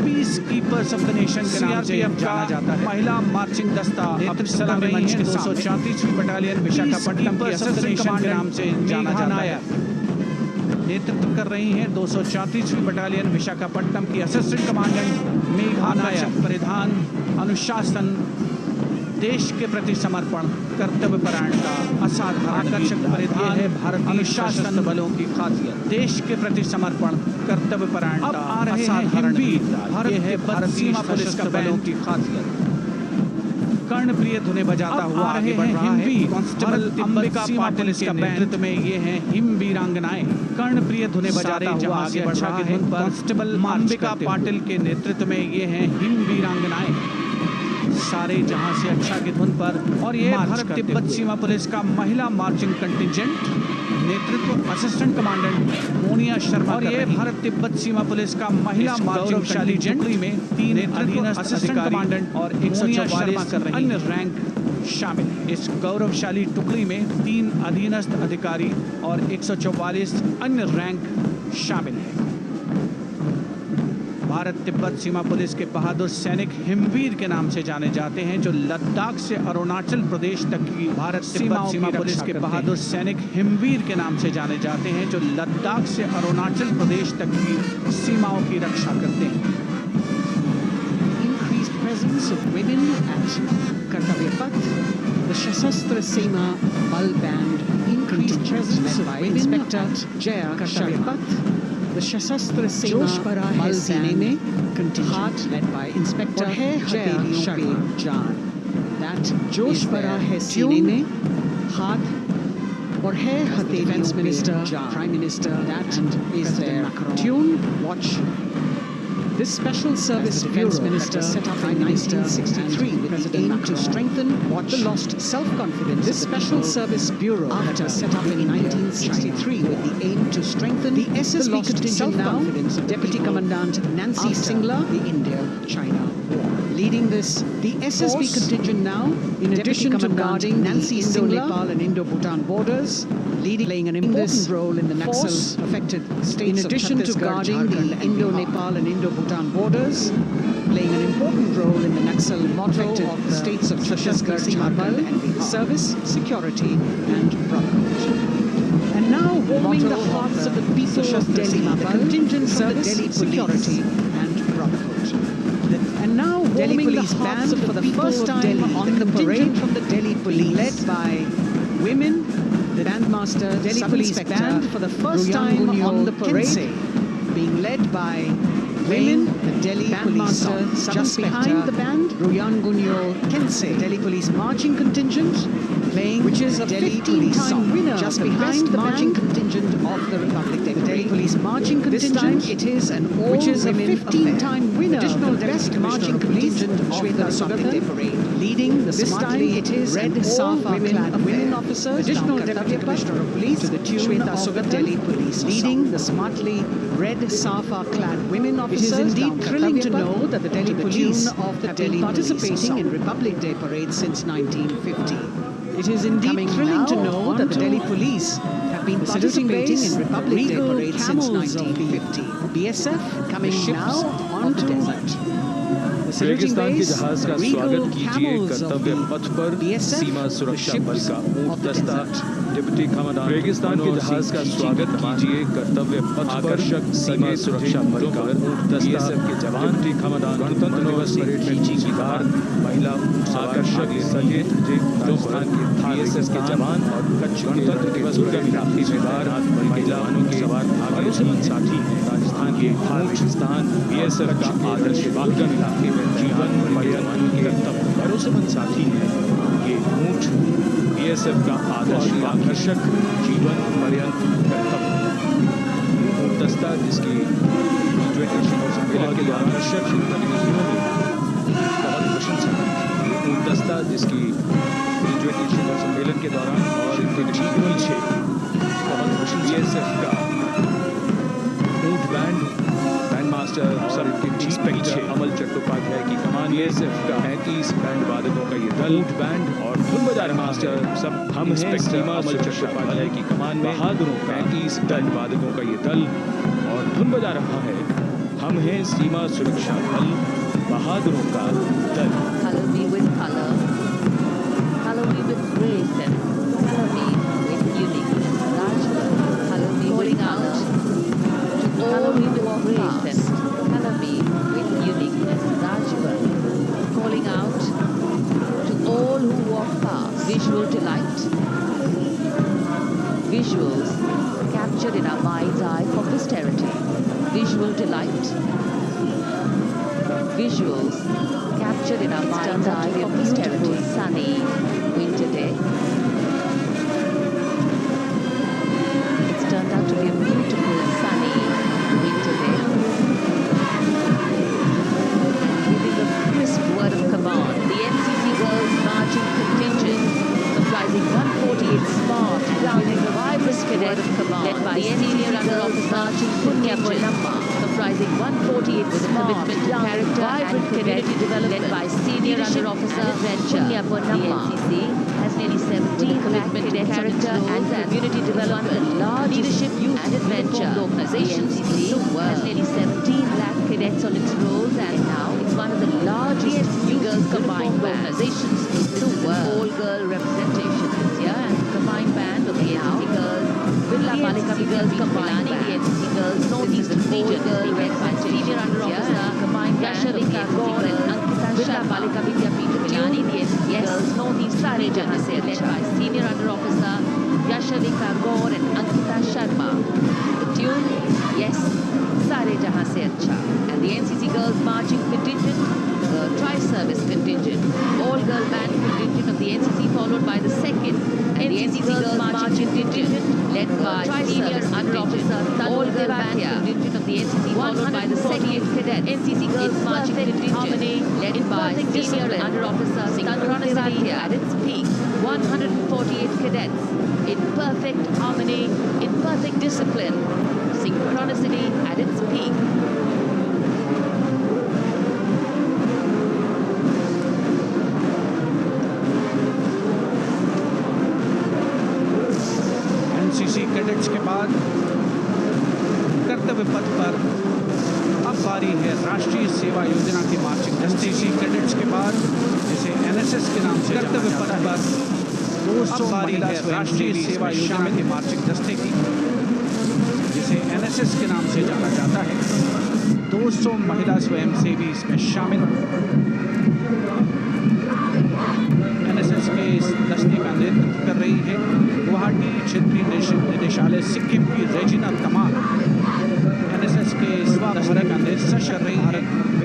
peace keepers of the nation के नाम से जाना जाता है। महिला मार्चिंग दस्ता अब सलामी मंच के 234वीं बटालियन विशाखापट्टनम की असिस्टेंट कमांडेंट के नाम से जाना जाता है। नेतृत्व कर रही हैं 234वीं बटालियन विशाखापट्टनम की असिस्टेंट कमांडेंट मेघा नायक। परिधान अनुशासन देश के प्रति समर्पण कर्तव्य परायणता असाधारण आकर्षक परिधान है भारतीय सशस्त्र बलों की खासियत। देश के प्रति समर्पण कर्तव्य परायणता असाधारण वीरता, ये है भारतीय सशस्त्र बलों की खासियत। कर्णप्रिय धुने बजाता हुआ आगे बढ़ रहा है। कांस्टेबल अंबिका पाटिल के नेतृत्व में ये हैं हिम वीरांगनाएं। कर्णप्रिय धुने बजाता हुआ आगे बढ़ रहा है। कांस्टेबल अंबिका पाटिल के नेतृत्व में ये हैं हिम वीरांगनाएं। सारे जहां से अच्छा की धुन पर। और ये भारत तिब्बत सीमा पुलिस का महिला मार्चिंग कंटिजेंट, नेतृत्व असिस्टेंट कमांडेंट मोनिया शर्मा। और ये भारत तिब्बत सीमा पुलिस का महिला मार्चिंग कंटिजेंट में 3 अधीनस्थ असिस्टेंट कमांडेंट और 144 अन्य रैंक शामिल है। इस गौरवशाली टुकड़ी में 3 अधीनस्थ अधिकारी और 144 अन्य रैंक शामिल है। भारत तिब्बत सीमा पुलिस के बहादुर सैनिक हिमवीर के नाम से जाने जाते हैं, जो लद्दाख से अरुणाचल प्रदेश तक की भारत तिब्बत सीमा पुलिस के बहादुर सैनिक हिमवीर के नाम से जाने जाते हैं, जो लद्दाख से अरुणाचल प्रदेश तक की सीमाओं की रक्षा करते हैं। Increased presence of women at Kartavya Path, the Shasastra Seema Bal Band. Increased presence of women Inspector Jaya Kartavya Path. The Shasastra Seema Bal Band contingent led by Inspector Jaya Sharma. That Josh Bara hai Seene mein Hath और है Defense Minister, Prime Minister, that is their tune. Watch. This Special Service Defense Minister set up in 1963 with the aim to strengthen the lost self-confidence. This Special Service Bureau that was set up in 1963 with the aim to strengthen the SSB contingent self-confidence of Deputy Commandant Nancy Singla, the India-China war. Leading this, the SSB contingent now, in addition to guarding Nancy Singla, Nepal and Indo-Bhutan borders, playing an important role in the Naxal-affected states. In addition to guarding the Indo-Nepal and Indo-Bhutan borders, playing an important role in the Naxal-affected states of Chhattisgarh, Jharkhand, and Bihar. Service, security, and brotherhood. And now, warming the hearts of the people of Delhi, the contingent service, security, and brotherhood. And now, warming the hearts of the first time on the parade from the Delhi Police, led by women. The bandmaster, Delhi Police Band, for the first time on the parade, being led by women. The Delhi bandmaster, just behind the band, Ruyan Gunyo Kense, Delhi Police marching contingent, playing which is a 15-time winner, just behind the marching contingent of the Republic Day. The Delhi Police marching contingent. This time it is an all which is a 15-time winner, additional best marching contingent of the Republic Day parade. Leading the this time it is red safa women officers, additional Deputy Commissioner of Police to the tune of the Delhi Police. Leading the smartly red safa clad women officers. It is indeed thrilling to know that the Delhi Police have been participating in Republic Day parade since 1950. It is indeed thrilling to know that the Delhi Police have been participating in Republic Day parade since 1950. BSF coming now onto the desert. रेगिस्तान के जहाज का स्वागत कीजिए कर्तव्य पथ पर सीमा सुरक्षा बल का ऊंट दस्ता डिप्टी कमांडेंट। रेगिस्तान के जहाज का स्वागत कीजिए कर्तव्य पथ पर सीमा सुरक्षा बल का ऊंट दस्ता के जवान डिप्टी कमांडेंट। गणतंत्र दिवस परेड में चीखीदार महिला आकर्षक सजे हिंदुस्तान के बीएसएफ के जवान और कच्छ गणतंत्र दिवस के इलाफीदार महिलाओं के सवार भरोसेमंद साथी राजस्थान के रेगिस्तान बीएसएफ का आदर्श वाहन इलाके में जीवन पर्यटन के कर्तव्य भरोसेमंद साथी है। ये ऊंट बीएसएफ का आदर्श आकर्षक जीवन पर्यटन कर्तव्य ऊंट दस्ता जिसकी सम्मेलन के आकर्षक गतिविधियों में बहुत प्रशंसा की। ऊंट दस्ता जिसकी सम्मेलन के दौरान और इनके ठीक पीछे बहुत प्रशंसा बीएसएफ का ऊंट बैंड मास्टर और इनके ठीक पीछे अमल चट्टोपाध्याय की कमान। बीएसएफ का 35 बैंड वादकों का ये दल ऊंट बैंड और धुन बजा मास्टर सब हम हैं सीमा अमल चट्टोपाध्याय की कमान में बहादुरों का 35 बैंड वादकों का ये दल और धुन बजा रहा है हम हैं सीमा सुरक्षा बल बहादुरों का दल। Color me with color, color me with grace and color me with uniqueness. Color me calling out to color me with grace and color me with uniqueness. Rajput calling out to all who walk past. Visual delight. Visuals captured in our mind's eye for posterity. Visual delight. visuals captured in our mind's eye for beautiful sunny winter day. It's turned out to be a beautiful sunny winter day. Giving a crisp word of command, the NCC Girls Marching Contingent, comprising 148 smart, giving a vibrant cadet of command, led by senior under officer Punya Polamma, comprising 148 with a commitment to character and community development, led by senior under officer Punya Polamma. The NCC has nearly 17 commitment to character and community development, large leadership, youth and adventure organizations. The NCC has nearly 17 lakh cadets on its rolls, and now it's one of the largest youth girls combined organizations in the world. All-girl representation this year, and the combined band of the NCC girls, Birla Balika Girls combined band, the NCC girls Northeastern region, being led by senior under officer combined band of the NCC girls, Birla Balika Pilani, the NCC girls Northeast region, led by senior under officer Yashavika Gaur and Ankita Sharma. The tune, yes, Sare Jahan Se Acha. And the NCC girls marching contingent, the tri-service contingent, all-girl band contingent of the NCC, followed by the second NCC girls marching contingent, led by senior under officer all-girl band contingent of the NCC, followed by the second cadet NCC girls marching contingent, led by senior under officer synchronicity at its peak. 148 cadets in perfect harmony, in perfect discipline, synchronicity at its peak. NCC cadets के बाद कर्तव्य पथ पर अब बारी है राष्ट्रीय सेवा योजना की मार्चिंग। एनसीसी कैडेट्स के बाद जिसे एनएसएस के नाम से कर्तव्य पथ पर 200 महिला राष्ट्रीय सेवा योजना की मार्चिंग दस्ते की, जिसे एनएसएस के नाम से जाना जाता है। 200 महिला स्वयंसेवी इसमें शामिल। एनएसएस के इस दस्ते का नेतृत्व कर रही है गुवाहाटी क्षेत्रीय निदेशालय सिक्किम की रेजिना तमाम। एनएसएस के इस दस्ते का नेतृत्व कर रही है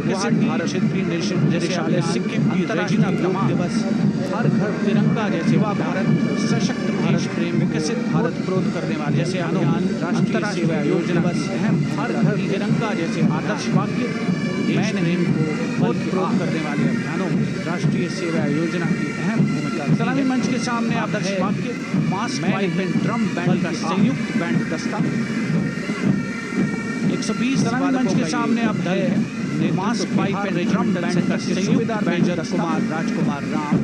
गुवाहाटी क्षेत्रीय निदेशालय सिक्किम की रेजिना तमाम। दिवस हर घर तिरंगा जैसे भारत सशक्त देश प्रेम विकसित भारत प्रोध करने वाले जैसे अभियान, राष्ट्रीय सेवा योजना अहम हर घर तिरंगा जैसे आदर्श वाक्य मैं नहीं को प्रोध करने वाले अभियानों में राष्ट्रीय सेवा योजना की अहम भूमिका। सलामी मंच के सामने आदर्श वाक्य मास पाइप एंड ड्रम बैंड का संयुक्त बैंड दस्ता 120 सलामी मंच के सामने अब दल है मास पाइप एंड ड्रम बैंड का सुबेदार मेजर कुमार राजकुमार राम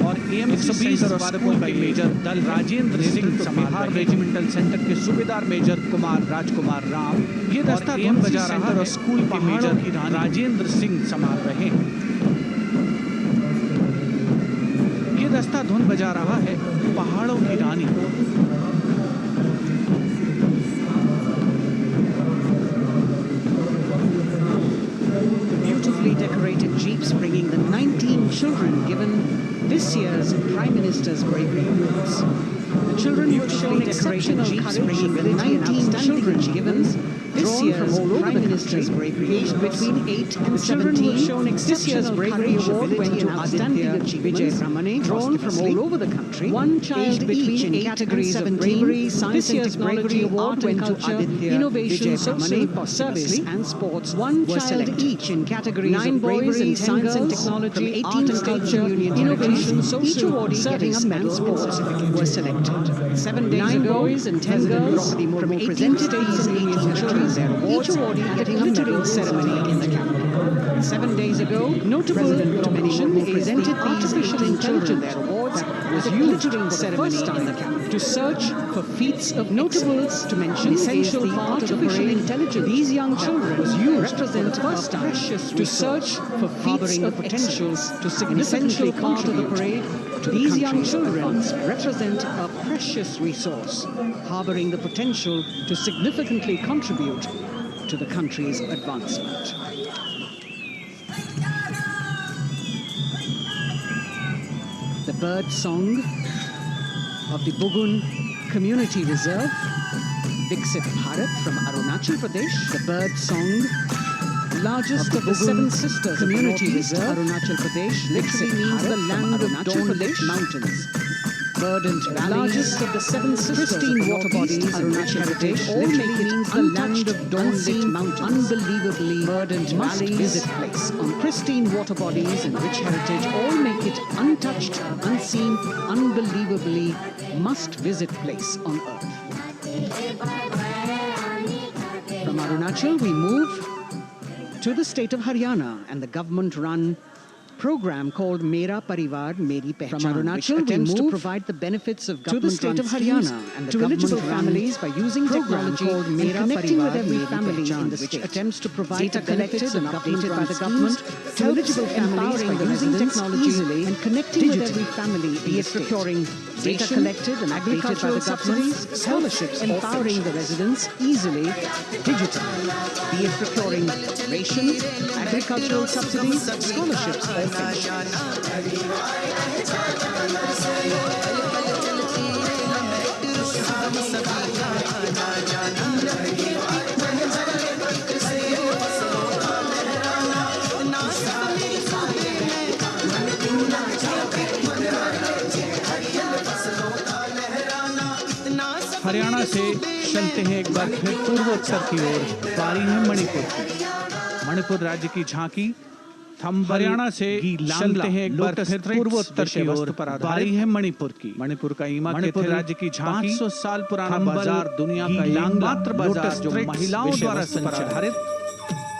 और एम 120 वादकों के मेजर दल राजेंद्र सिंह बिहार रेजिमेंटल सेंटर के सूबेदार मेजर कुमार राजकुमार राम। ये दस्ता धुन बजा रहा है स्कूल के मेजर की राजेंद्र सिंह संभाल रहे हैं। ये दस्ता धुन बजा रहा है पहाड़ों की रानी। Beautifully decorated jeeps bringing the 19 children given this year's Prime Minister's Bravery Awards. The children who have shown exceptional jeeps bringing the 19 children given this year's Prime Minister's Bravery aged between 8 and 17. This year's Bravery Award went to outstanding achievements drawn from all over the country. One child each in categories of bravery, science and technology, art went to Aditya, innovation, social service and sports. One child each in categories of bravery, science and technology, art and culture, innovation, social service and sports were selected. 7 days ago, boys and 10 girls from 18 states and 18 children their awards, each award getting a glittering ceremony in the capital. 7 days ago, notable to mention presented the artificial intelligence their awards was used for the first time in the capital to search for feats of notables to mention essential part of the parade. These young children was used represent the first time to search for feats of potentials to significantly part of the parade. These young children represent a precious resource, harboring the potential to significantly contribute to the country's advancement. The bird song of the Bugun Community Reserve, Viksit Bharat from Arunachal Pradesh. The bird song largest of the Seven Sisters Community Reserve, Arunachal Pradesh, literally means the land of dawn-lit mountains. Verdant Valley, largest of the Seven Sisters, pristine water bodies, Arunachal Pradesh, all make it means the land of dawn-lit mountains. Unbelievably verdant must visit place on pristine water bodies and rich heritage, all make it untouched, unseen, unbelievably must visit place on earth. From Arunachal, we move to the state of Haryana and the government-run program called Mera Parivar Meri Pehchan. From Arunachal, we move to provide the benefits of government to the state of Haryana and the eligible families by using technology called Mera connecting with every family in the state. Attempts to provide data collected and updated by the government to eligible families by using technology easily and connecting with every family, be it procuring data collected and updated by the government, scholarships empowering the residents easily, digitally, be it procuring ration, agricultural subsidies, scholarships or pensions. Haryana से चलते हैं एक बार फिर पूर्वोत्तर की ओर। बारी है मणिपुर की। मणिपुर राज्य की झांकी हरियाणा से चलते हैं एक बार फिर पूर्वोत्तर की ओर। बारी है मणिपुर की। मणिपुर का ईमा मणिपुर राज्य की झांकी 500 साल पुराना बाजार, दुनिया का एकमात्र बाजार जो महिलाओं द्वारा संचालित।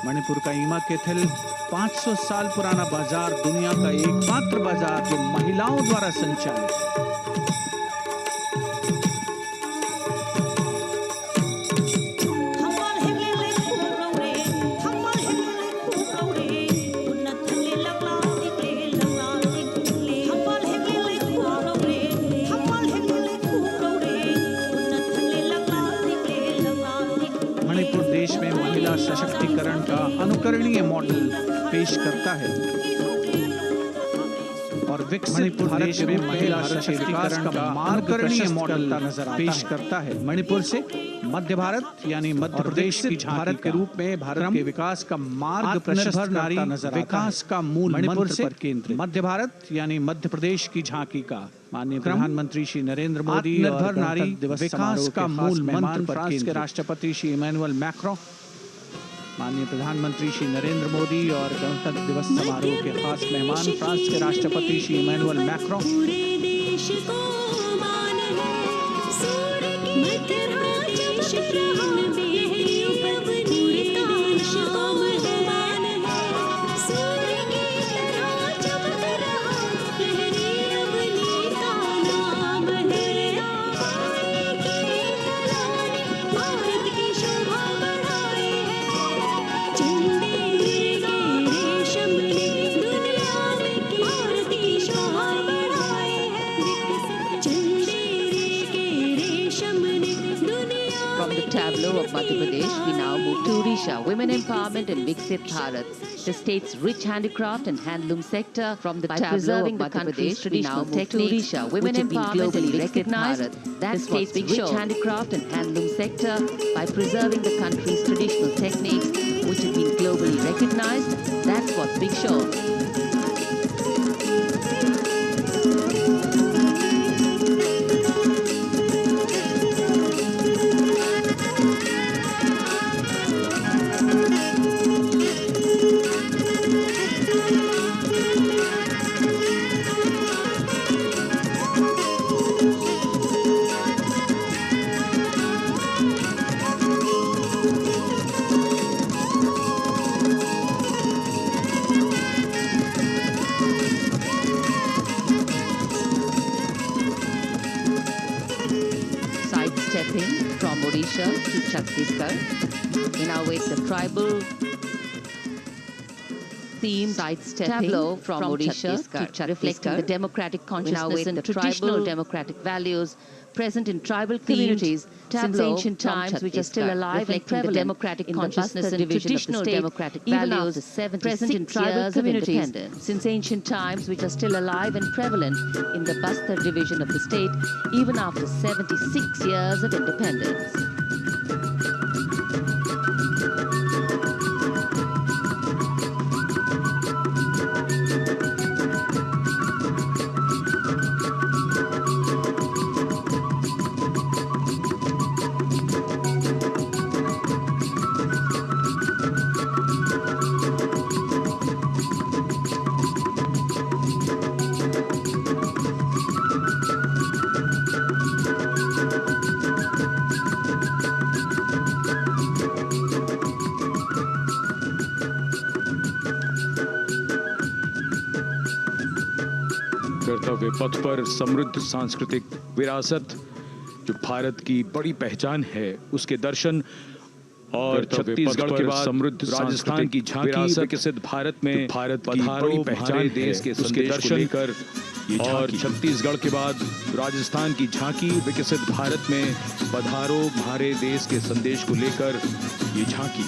मणिपुर का ईमा केथल 500 साल पुराना बाजार, दुनिया का एकमात्र बाजार जो महिलाओं द्वारा संचालित। सशक्तिकरण का अनुकरणीय मॉडल पेश करता है और विकसित भारत में महिला सशक्तिकरण का अनुकरणीय मॉडल पेश करता है। मणिपुर से मध्य भारत यानी मध्य प्रदेश की भारत के रूप में भारत के विकास का मार्ग प्रशस्त करता नजर आता है। विकास का मूल मंत्र पर केंद्रित मध्य भारत यानी मध्य प्रदेश की झांकी का माननीय प्रधानमंत्री श्री नरेंद्र मोदी और नारी दिवस विकास का मूल मंत्र फ्रांस के राष्ट्रपति श्री इमैनुअल मैक्रों, माननीय प्रधानमंत्री श्री नरेंद्र मोदी और गणतंत्र दिवस समारोह के खास मेहमान फ्रांस के राष्ट्रपति Shri Emmanuel Macron. Of Madhya Pradesh, we now move to Odisha. Women empowerment and Viksit Bharat, the state's rich handicraft and handloom sector. From the preserving the country's traditional techniques, women empowerment and Viksit Bharat, that state's rich handicraft and handloom sector, by preserving the country's traditional techniques, which have been globally recognized. That's what's Big Show. From Odisha to Chhattisgarh, we now wait the tribal theme tableau from Odisha to Chhattisgarh, reflecting the democratic consciousness and traditional democratic values present in tribal communities since ancient times, which are still alive and prevalent, the democratic consciousness and traditional democratic values present in tribal communities since ancient times, which are still alive and prevalent in the Bastar division of the state, even after 76 years of independence. कर्तव्य पथ पर समृद्ध सांस्कृतिक विरासत जो भारत की बड़ी पहचान है, उसके दर्शन और छत्तीसगढ़ के बाद समृद्ध राजस्थान की झांकी विकसित भारत में भारत की बड़ी पहचान देश के उसके दर्शन कर और छत्तीसगढ़ के बाद राजस्थान की झांकी विकसित भारत में पधारो हमारे देश के संदेश को लेकर ये झांकी।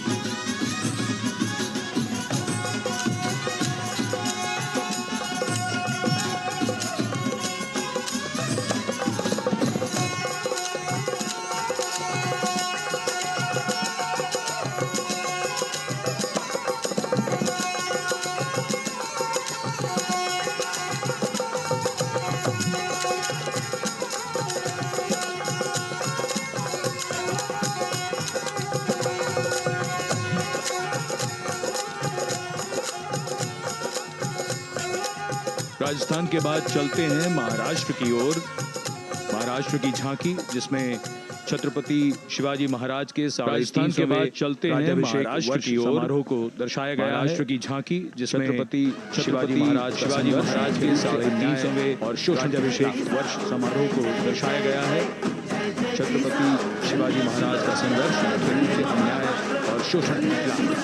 राजस्थान के बाद चलते हैं महाराष्ट्र की ओर। महाराष्ट्र की झांकी जिसमें छत्रपति शिवाजी महाराज के राजस्थान के बाद चलते हैं महाराष्ट्र की ओर समारोह को दर्शाया गया। महाराष्ट्र की झांकी जिसमें छत्रपति शिवाजी महाराज के 350वें और शोषणाभिषेक वर्ष समारोह को दर्शाया गया है। छत्रपति शिवाजी महाराज का संघर्ष अन्याय और शोषण के खिलाफ।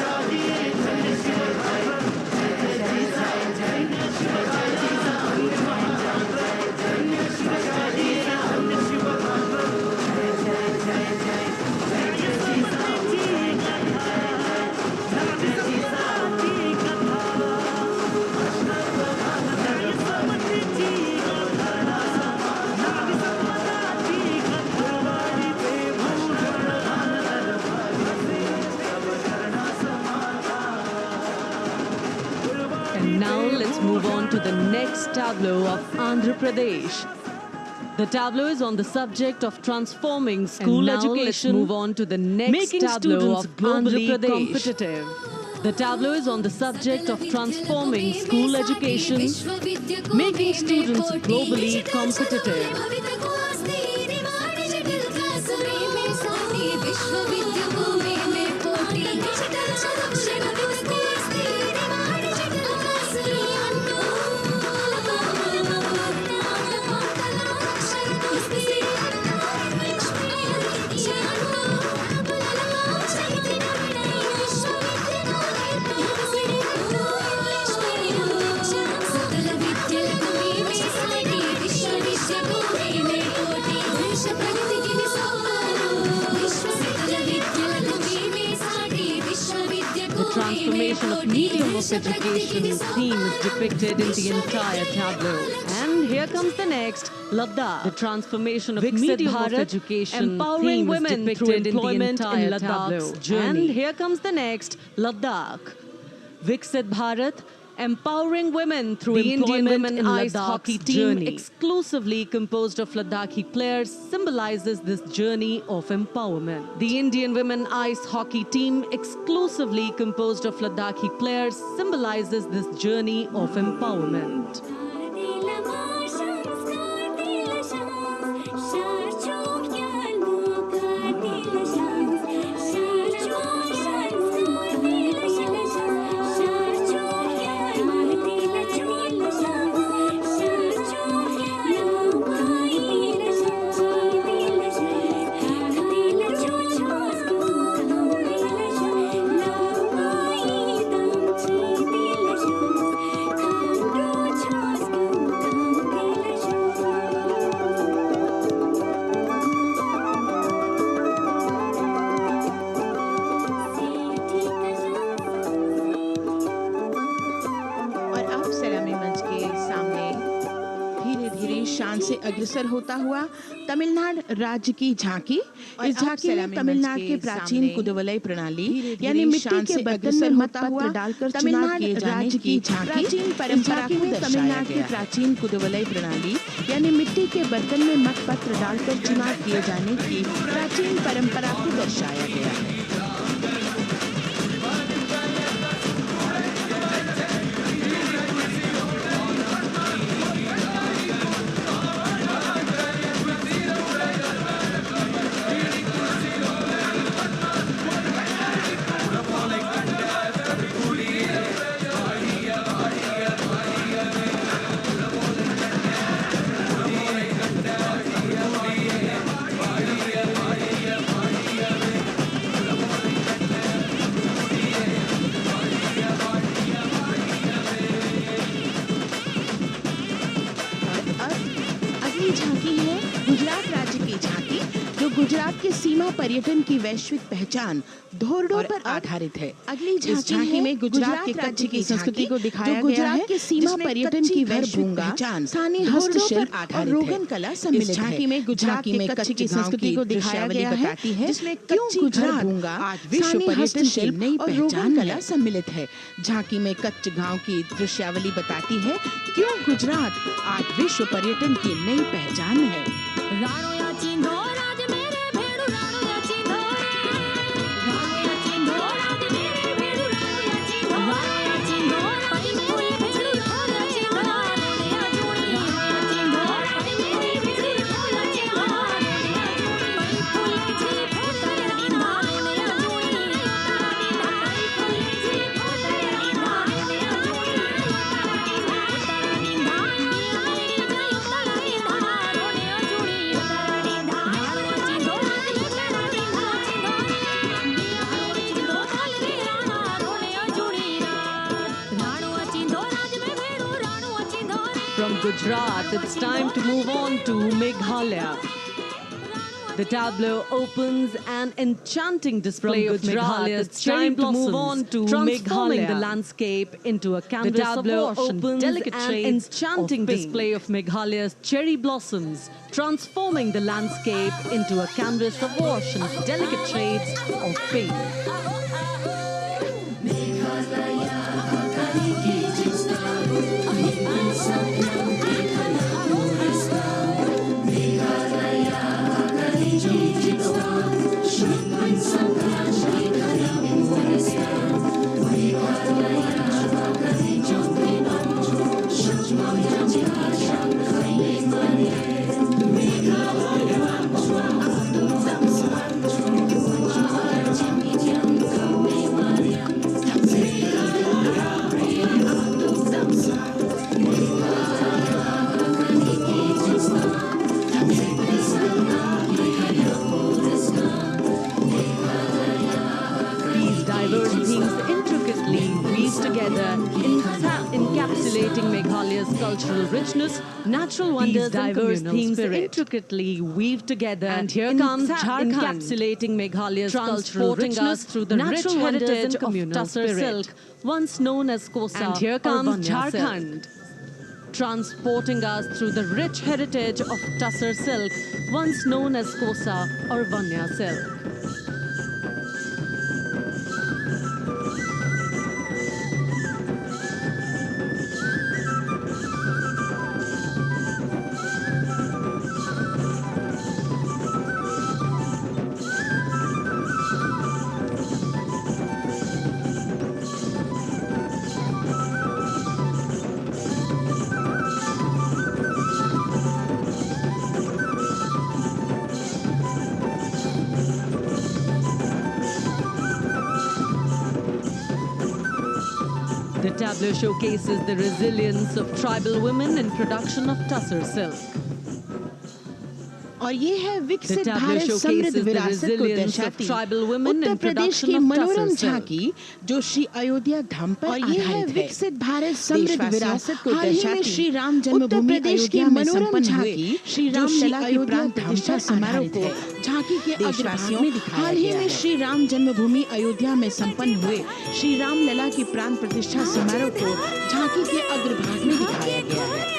Move on to the next tableau of Andhra Pradesh. The tableau is on the subject of transforming school education. Let's move on to the next making tableau of globally competitive. The tableau is on the subject of transforming school education, making students globally competitive. Transformation of medium of education theme is depicted in the entire tableau. And here comes the next, Ladakh. The transformation of medium of education empowering women through employment in Ladakh's journey. And here comes the next, Ladakh. Viksit Bharat, empowering women through the Indian women ice hockey team exclusively composed of Ladakhi players symbolizes this journey of empowerment. The Indian women ice hockey team exclusively composed of Ladakhi players symbolizes this journey of empowerment. से अग्रसर होता हुआ तमिलनाडु राज्य की झांकी। इस झांकी में तमिलनाडु के प्राचीन कुदवलय प्रणाली यानी मिट्टी के बर्तन में मतपत्र डालकर तमिलनाडु राज्य की झांकी प्राचीन परंपरा को तमिलनाडु के प्राचीन कुदवलय प्रणाली यानी मिट्टी के बर्तन में मतपत्र डालकर चुनाव किए जाने की प्राचीन परंपरा को दर्शाया गया है। के सीमा पर्यटन की वैश्विक पहचान धोरडों पर आधारित है। अगली झांकी में गुजरात के कच्छ की संस्कृति को दिखाया गया है के सीमा पर्यटन की वैश्विक पहचान स्थानीय हस्तशिल्प और रोगन कला सम्मिलित है। झांकी में गुजरात के कच्छ की संस्कृति को दिखाया गया है जिसमें क्यों गुजरात आज विश्व पर्यटन शिल्प और रोगन कला सम्मिलित है। झांकी में कच्छ गांव की दृश्यावली बताती है क्यों गुजरात आज विश्व पर्यटन की नई पहचान है। From Gujarat, it's time to move on to Meghalaya. The tableau opens an enchanting display of Meghalaya's cherry blossoms, transforming the landscape into a canvas of ocean. Delicate shades enchanting display of Meghalaya's cherry blossoms, transforming the landscape into a canvas of ocean. Delicate shades of pink. Encapsulating Meghalaya's cultural richness, natural wonders, diverse themes intricately weave together. And here comes Jharkhand, encapsulating Meghalaya's cultural richness through the natural heritage of Tussar silk, once known as Kosa. And here comes Jharkhand, transporting us through the rich heritage of Tussar silk, once known as Kosa or Vanya silk. The tableau showcases the resilience of tribal women in production of Tussar silk. और ये है विकसित भारत समृद्ध विरासत को दर्शाती उत्तर प्रदेश की मनोरम झांकी जो श्री अयोध्या धाम पर आधारित है। और ये है विकसित भारत समृद्ध विरासत को दर्शाती श्री राम जन्मभूमि अयोध्या में संपन्न हुई श्री राम लला की प्राण प्रतिष्ठा समारोह को झांकी के अग्रभाग में दिखाया गया है। हाल ही में श्री राम जन्मभूमि अयोध्या में संपन्न हुए श्री राम लला की प्राण प्रतिष्ठा समारोह को झांकी के अग्रभाग में दिखाया गया है।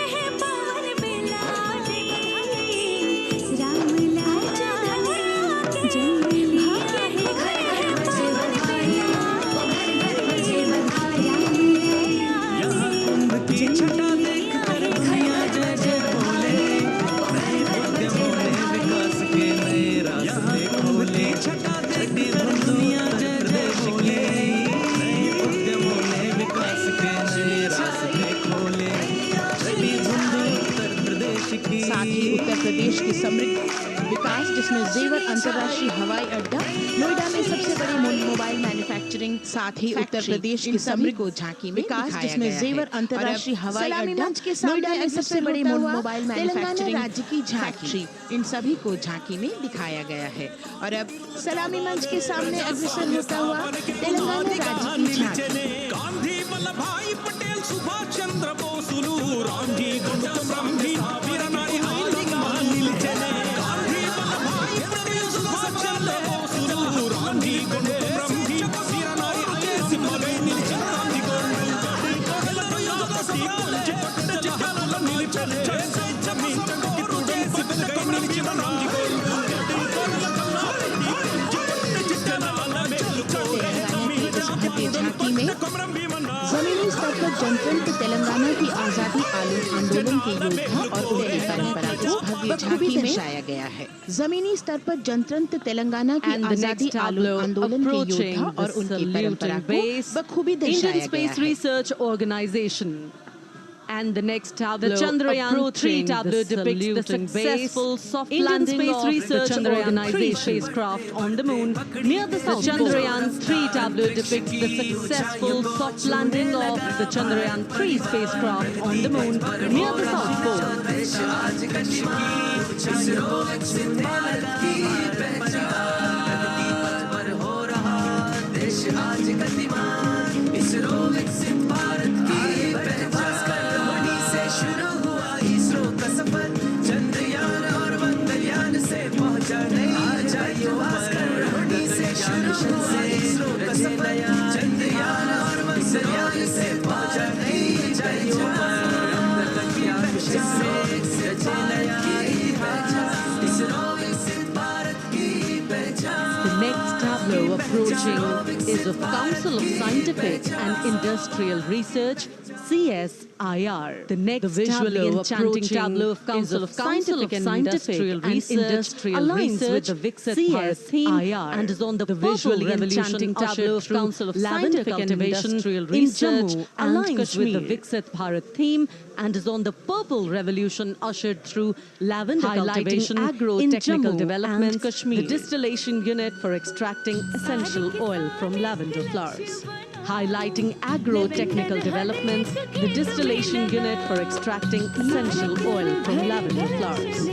साथ ही उत्तर प्रदेश की समृद्ध विकास जिसमें जेवर अंतर्राष्ट्रीय हवाई अड्डा, नोएडा में सबसे बड़ी मोबाइल मैन्युफैक्चरिंग, साथ ही उत्तर प्रदेश की समृद्ध को झांकी में विकास जिसमें जेवर अंतर्राष्ट्रीय हवाई अड्डा, नोएडा में सबसे बड़ी मोबाइल मैन्युफैक्चरिंग राज्य की झांकी, इन सभी को झांकी में दिखाया गया है। और अब सलामी मंच के सामने अग्रसर होता हुआ तेलंगाना राज्य की झांकी। गांधी वल्लभ भाई पटेल, सुभाष चंद्र बोसुलू, रामजी गौतम रामजी वीरनारी आइलिंग मानिल चले। गांधी वल्लभ भाई पटेल, सुभाष झांकी में जमीनी स्तर पर जनतंत्र तेलंगाना की आजादी आंदोलन के योद्धा और उनकी परंपरा को भव्य झांकी में दर्शाया गया है। जमीनी स्तर पर जनतंत्र तेलंगाना की आजादी आंदोलन के योद्धा और उनकी परंपरा को बखूबी दर्शाया गया है। And the next tableau, the Chandrayaan 3 tableau depicts the successful soft landing Space Research Organization spacecraft on the moon near the South Pole. The Chandrayaan 3 tableau depicts the successful soft landing of the Chandrayaan 3 spacecraft on the moon near the South Pole. Approaching is of Council of Scientific and Industrial Research, CSIR. The next visually enchanting tableau of Council of Scientific and Industrial Research aligns with the Viksit Bharat theme and is on the visually enchanting tableau of Council of Scientific and Industrial Research aligns with the Viksit Bharat theme and is on the Purple Revolution ushered through lavender cultivation, agro-technical development, the distillation unit for extracting essential oil from lavender flowers. Highlighting agro-technical developments, the distillation unit for extracting essential oil from lavender flowers.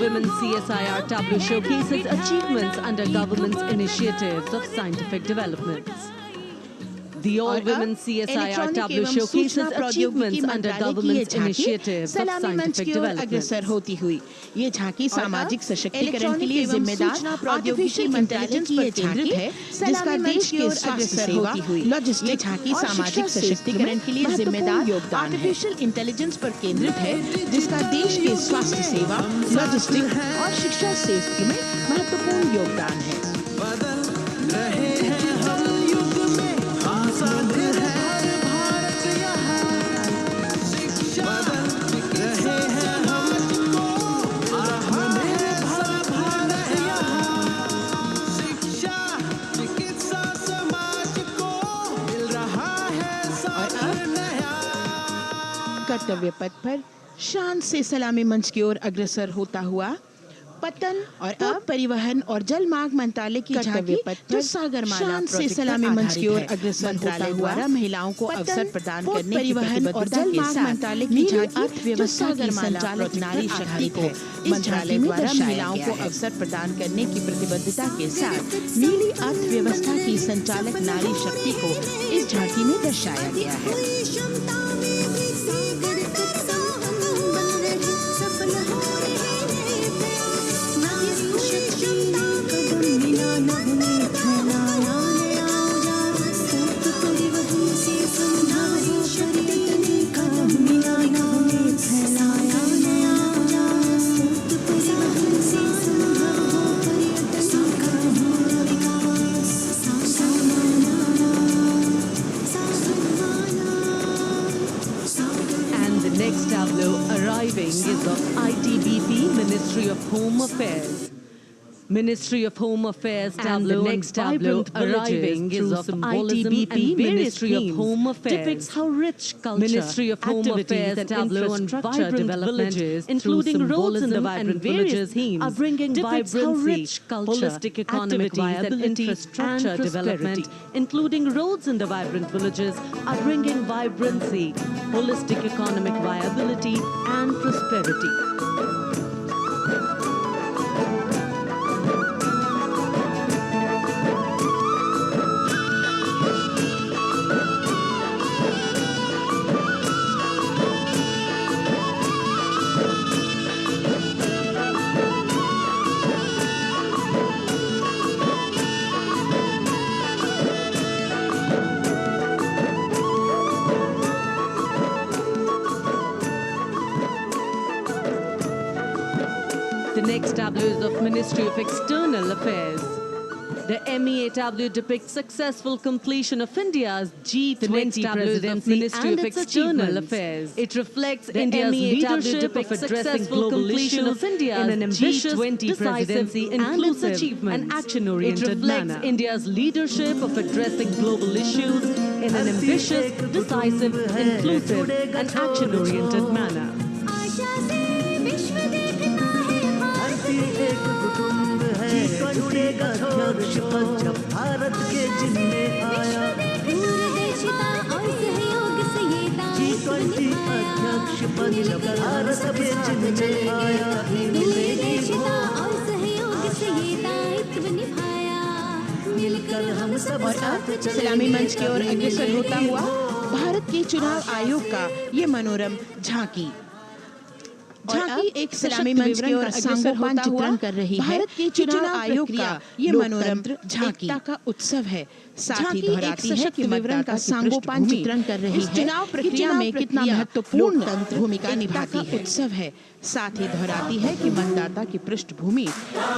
Women CSIR tableau showcases achievements under government's initiatives of scientific developments. The all-women CSIR tableau showcases achievements under government's initiatives of scientific development. होती हुई ये झांकी सामाजिक सशक्तिकरण के लिए जिम्मेदार artificial intelligence पर केंद्रित है, जिसका देश के स्वास्थ्य सेवा लॉजिस्टिक झांकी सामाजिक सशक्तिकरण के लिए जिम्मेदार आर्टिफिशियल इंटेलिजेंस पर केंद्रित है, जिसका देश के स्वास्थ्य सेवा लॉजिस्टिक और शिक्षा क्षेत्र में महत्वपूर्ण योगदान है। कर्तव्य पथ पर शान से सलामी मंच की ओर अग्रसर होता हुआ पतन और परिवहन और जल मार्ग मंत्रालय की झांकी जो सागरमाला से सलामी मंच की ओर अग्रसर होता हुआ महिलाओं को अवसर प्रदान करने परिवहन और जल मार्ग मंत्रालय की झांकी अर्थव्यवस्था की संचालक नारी शक्ति को मंत्रालय द्वारा महिलाओं को अवसर प्रदान करने की प्रतिबद्धता के साथ नीली अर्थव्यवस्था की संचालक नारी शक्ति को इस झांकी में दर्शाया गया है। Is of ITBP, Ministry of Home Affairs. Ministry of Home Affairs tableau, and the next tableau arriving is of ITBP and Ministry of Home Affairs depicts how rich culture, Ministry of Home Affairs and tableau on vibrant villages, including roads in the vibrant villages, are bringing vibrancy, holistic economic viability, and development, including roads in the vibrant villages, are bringing vibrancy, holistic economic viability, and prosperity. The next tableau is of Ministry of External Affairs. The MEA tableau depicts successful completion of India's G20 presidency and its External Affairs. It reflects India's leadership of addressing global issues in an ambitious, decisive, inclusive, and action-oriented manner. It reflects India's leadership of addressing global issues in an ambitious, decisive, inclusive, and action-oriented manner. एक कुटुंब है जुड़ेगा अध्यक्ष पद जब भारत के जिम्मे आया G20 अध्यक्ष पद जब भारत के जिम्मे आया मिलकर हम सब सलामी मंच की ओर अग्रसर होता हुआ भारत के चुनाव आयोग का ये मनोरम झांकी एक सलामी मंच की ओर अग्रसर होता हुआ कर रही है। भारत के चुनाव आयोग का ये मनोरम झांकी का उत्सव है। साथ ही दोहराती है कि विवरण का सांगोपांग चित्रण कर रही है। चुनाव प्रक्रिया में कितना महत्वपूर्ण भूमिका निभाती है। उत्सव है। साथ ही दोहराती है कि मतदाता की पृष्ठभूमि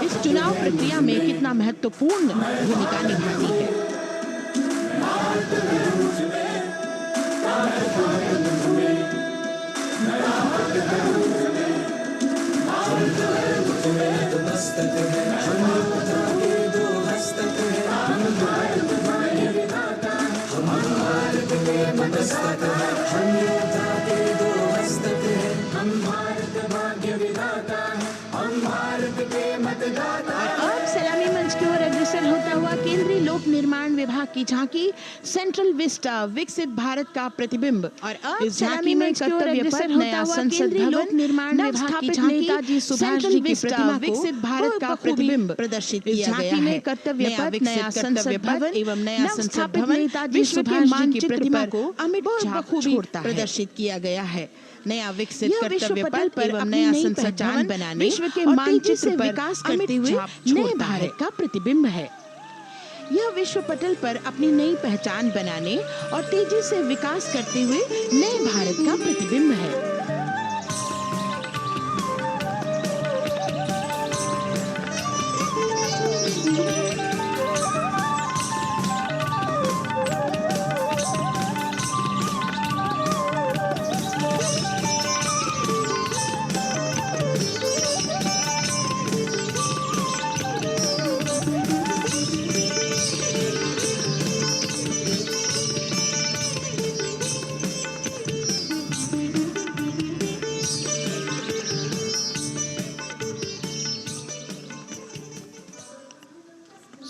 इस चुनाव प्रक्रिया में कितना महत्वपूर्ण भूमिका निभाती है। सलामी मंच की ओर अग्रसर होता हुआ केंद्रीय लोक निर्माण विभाग की झांकी सेंट्रल विस्टा विकसित भारत का प्रतिबिंब और इस झांकी में कर्तव्य पथ नया संसद लोक निर्माण विभाग की झांकी सेंट्रल विस्टा विकसित भारत का प्रतिबिंब प्रदर्शित किया गया है। कर्तव्य पथ नया संसद भवन एवं नया संसद भवन नेताजी सुभाष जी की प्रतिमा को अमिट बखूबी प्रदर्शित किया गया है। नया विकसित कर्तव्य पथ पर एवं नया संसद भवन बनाने विश्व के मानचित्र से विकास करते हुए नए भारत का प्रतिबिंब है। यह विश्व पटल पर अपनी नई पहचान बनाने और तेजी से विकास करते हुए नए भारत का प्रतिबिंब है।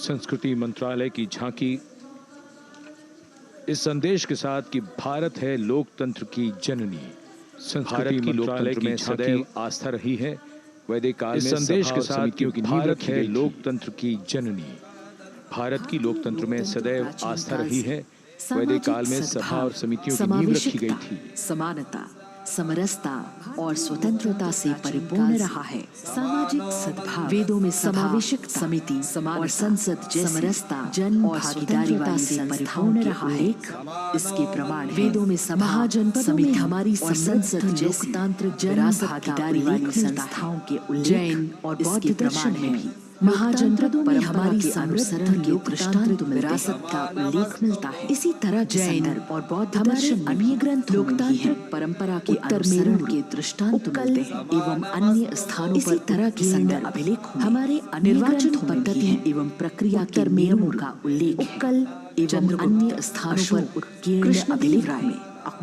संस्कृति मंत्रालय की झांकी इस संदेश के साथ कि भारत है लोकतंत्र की जननी। संस्कृति मंत्रालय में सदैव आस्था रही है। वैदिक काल में संदेश के साथ कि भारत है लोकतंत्र की जननी। भारत की लोकतंत्र में सदैव आस्था रही है। वैदिक काल में सभा और समितियों की नींव रखी गई थी। समानता, समरसता और स्वतंत्रता से परिपूर्ण रहा है। सामाजिक सद्भाव वेदों में समावेशक समिति और संसद समरसता जन और भागीदारी से परिपूर्ण रहा है। इसके प्रमाण वेदों में महाजनपद समिति हमारी संसद लोकतांत्रिक जन भागीदारी वाली संस्थाओं के जैन और बौद्ध दर्शन में भी महाजनपदों में हमारी अनुसरण के दृष्टांत विरासत का उल्लेख मिलता है। इसी तरह जैन और बौद्ध दर्शन अन्य ग्रंथ लोकतांत्रिक परंपरा के अनुसरण के दृष्टांत मिलते हैं एवं अन्य स्थानों इसी तरह के संदर्भ अभिलेख हमारे निर्वाचन पद्धति एवं प्रक्रिया के नियमों का उल्लेख उत्कल एवं अन्य स्थानों पर उत्कीर्ण अभिलेख में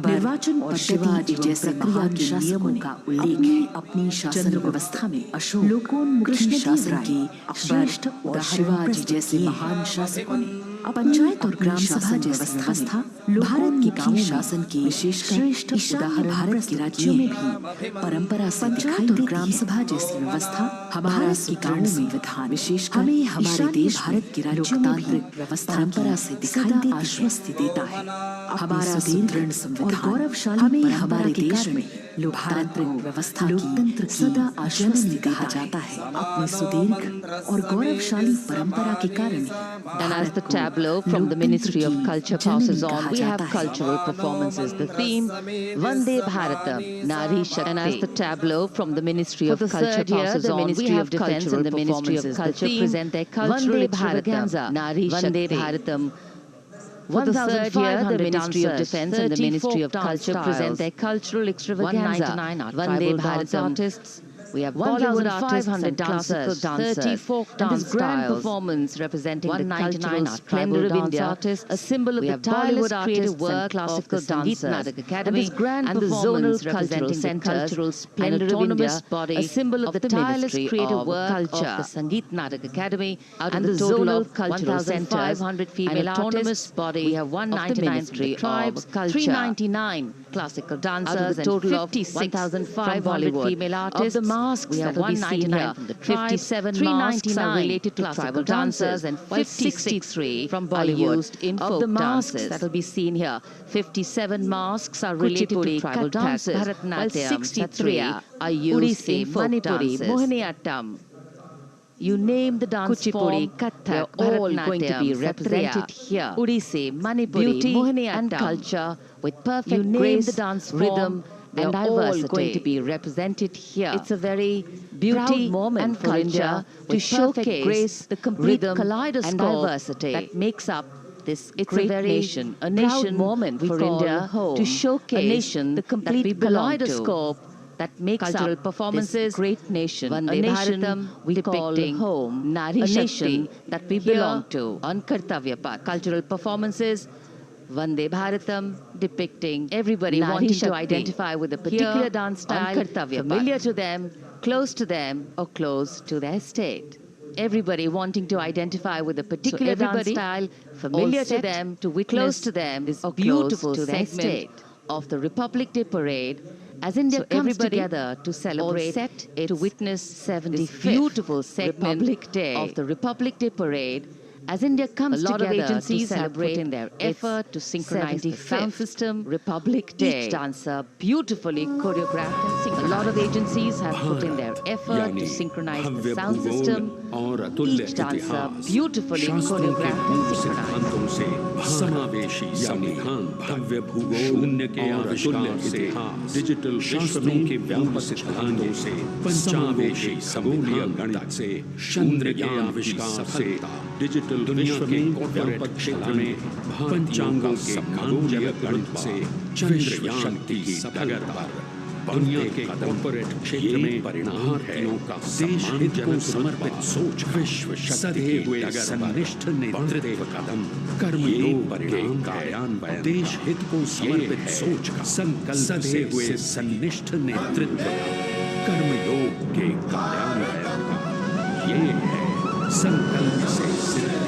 निर्वाचन पद्धति जैसे प्रक्रिया के नियमों का उल्लेख है। अपनी शासन व्यवस्था में अशोक लोकोन्मुखी शासन की श्रेष्ठ और शिवाजी जैसे महान शासकों ने पंचायत और ग्राम सभा जैसी व्यवस्था भारत के गांव शासन की श्रेष्ठ उदाहरण भारत के राज्यों में भी परंपरा से पंचायत और ग्राम सभा जैसी व्यवस्था हमारा सुदृढ़ संविधान विशेषकर हमें हमारे देश भारत के लोकतांत्रिक व्यवस्था परंपरा से दिखाई दे आश्वस्ति देता है। हमारा सुदृढ़ संविधान और गौरवशाली हमें हमारे देश में लोकतांत्रिक व्यवस्था लोकतंत्र सदा आश्वस्ति कहा जाता है। अपनी सुदीर्घ और गौरवशाली परंपरा के कारण And as the tableau from the Ministry of Culture passes on, we have cultural performances. The theme, Vande Bharatam, Nari Shakti. And as the tableau from the Ministry of Culture passes on, we have Defence and the Ministry of Culture present their cultural extravaganza, Nari Shakti. Vande Bharatam. For the third year, the Ministry of Defence and the Ministry of Culture present their cultural extravaganza, Vande Bharatam artists. We have Bollywood artists and classical dancers, 34 dance grand performance representing the cultural splendor of India, a symbol of the tireless creative work of the Gandhinagar Academy, and this grand and the zonal cultural centers, an autonomous body, a symbol of the tireless creative work of the Sangeet Natak Academy, and the zonal cultural centers, an autonomous body, we have 199 tribes, 399 classical dancers, and total of 56,500 female artists. We have 199 from the tribes, 399 related to tribal dancers, and 563 from Bollywood in folk the masks that will be seen here. 57 masks are related to tribal dances, while 63 are used in folk dances. Mohiniyattam. You name the dance form, they are all going to be represented here. Odissi, Manipuri, beauty and culture with perfect grace, the dance rhythm, they are all going to be represented here. It's a very beauty moment for India to showcase the complete kaleidoscope and diversity that makes up this great nation. A nation moment for India to showcase the complete kaleidoscope that makes cultural up performances, this great nation, a nation we call home, Nari Shakti, that we belong to. On Kartavya Path, cultural performances, Vande Bharatam, depicting everybody Nari wanting Shakti to identify with a particular dance style, familiar to them, close to them, or close to their state. Everybody wanting to identify with a particular dance style, familiar to them, to witness close to them, this beautiful to their state of the Republic Day Parade. As India comes together to celebrate, to witness this beautiful segment Republic Day of the Republic Day Parade, as India comes together, a lot of agencies have put in their effort to synchronize the sound system, Republic Day. Each dancer beautifully choreographed and synchronized. A lot of agencies have put in their effort to synchronize the sound system, each dancer beautifully choreographed and synchronized. समावेशी संविधान भव्य भूगोल शून्य के आविष्कार से digital शास्त्रों के व्यापक सिद्धांतों से पंचावेशी खगोलीय गणित से चंद्र के आविष्कार से डिजिटल दुनिया के व्यापक क्षेत्र में पंचांगों के खगोलीय गणित से चंद्रयान की डगर पर दुनिया के कॉर्पोरेट क्षेत्र में परिणाम है देश हित को समर्पित सोच विश्व सधे हुए सन्निष्ठ नेतृत्व कदम कर्मयोग परिणाम कार्यान्वयन देश हित को समर्पित सोच का संकल्प सधे हुए सन्निष्ठ नेतृत्व कर्मयोग के कार्यान्वयन का ये है संकल्प से सिद्ध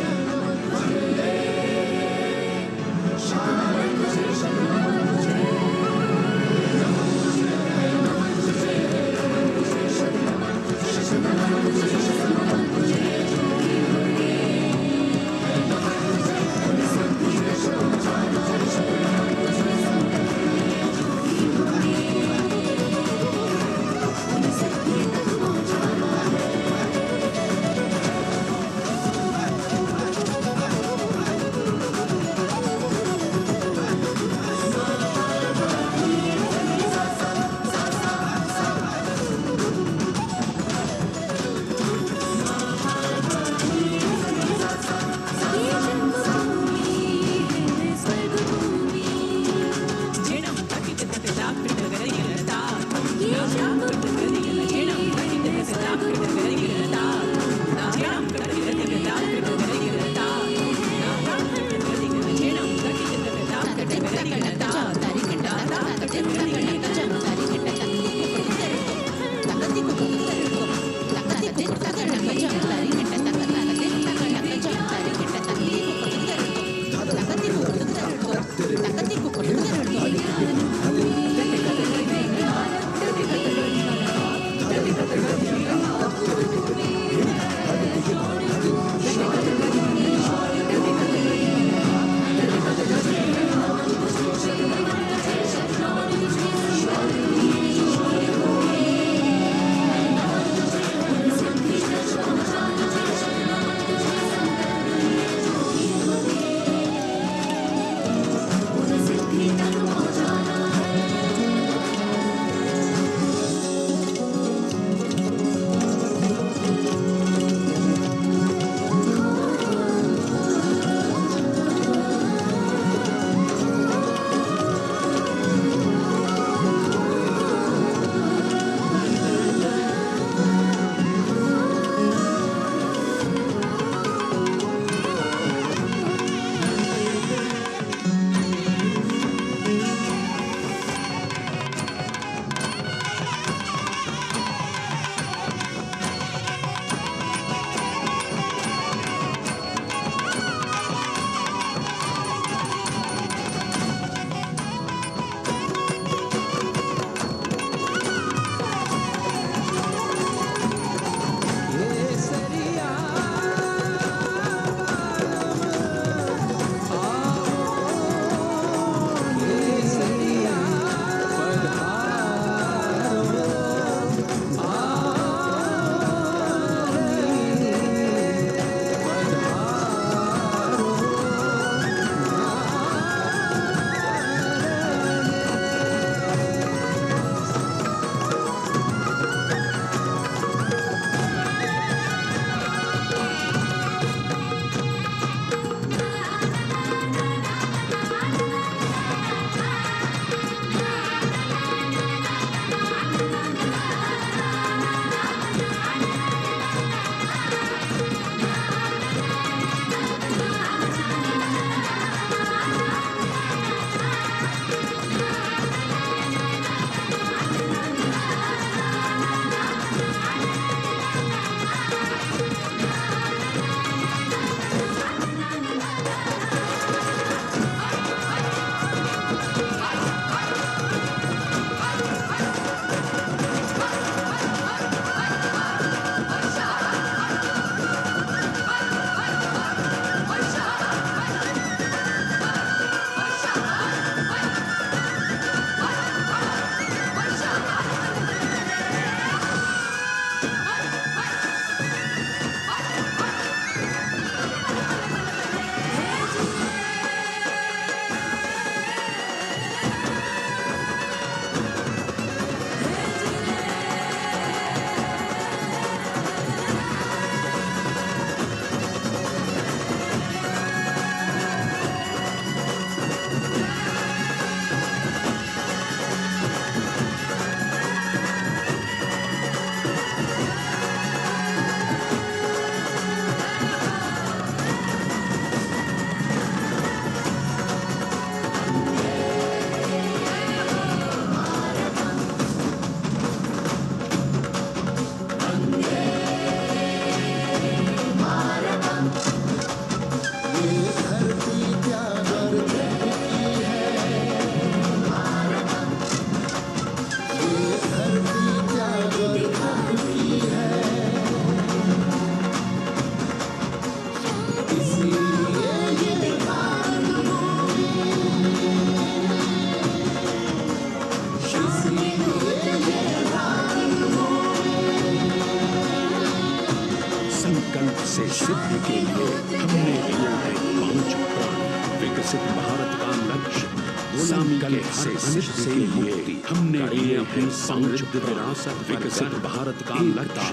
के लिए हमने लिया है 5 प्रण। विकसित भारत का लक्ष्य, गुलामी के हर अनिष्ट से मुक्ति। हमने लिए हैं समृद्ध विरासत। विकसित भारत का लक्ष्य,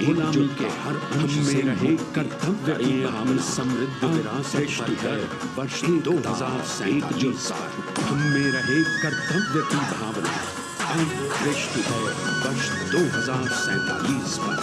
गुलामी के हर अंश से रहे कर्तव्य की भावना। समृद्ध विरासत है वर्ष 2047। हमें रहे कर्तव्य की भावना। अब दृष्टि है वर्ष 2047 पर।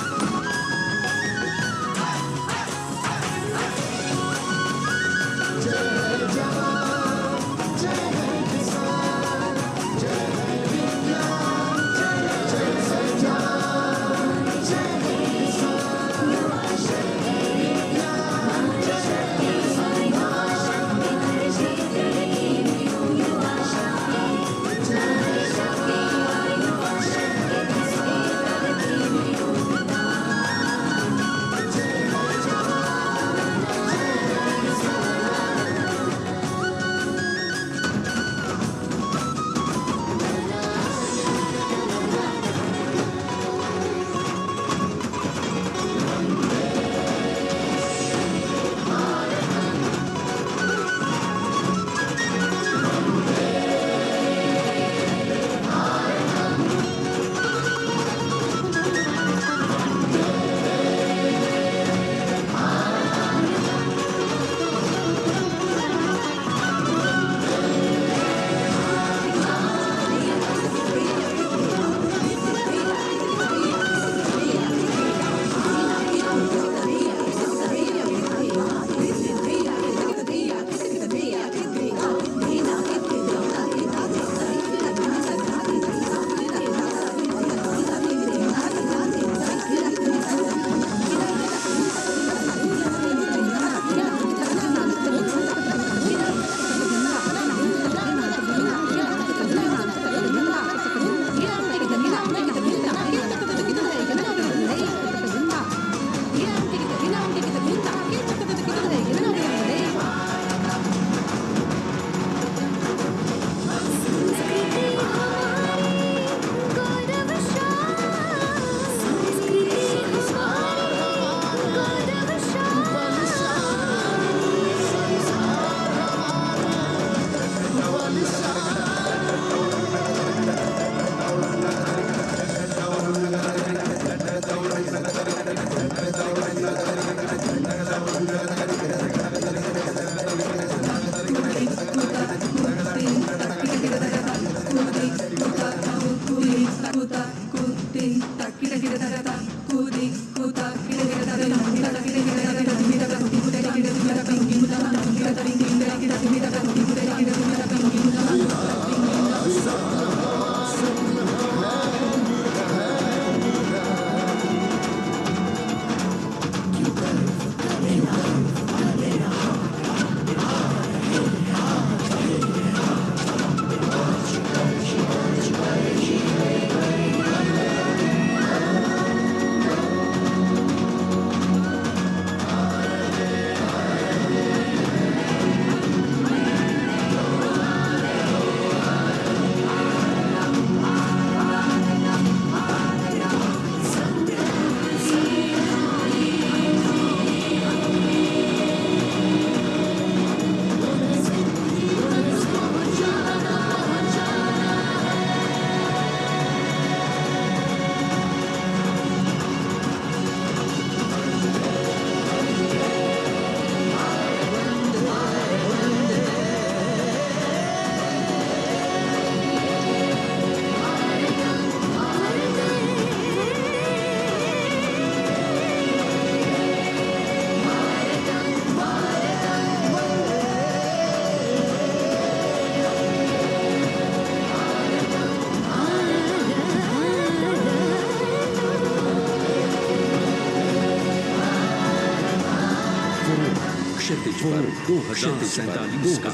पर 2047 का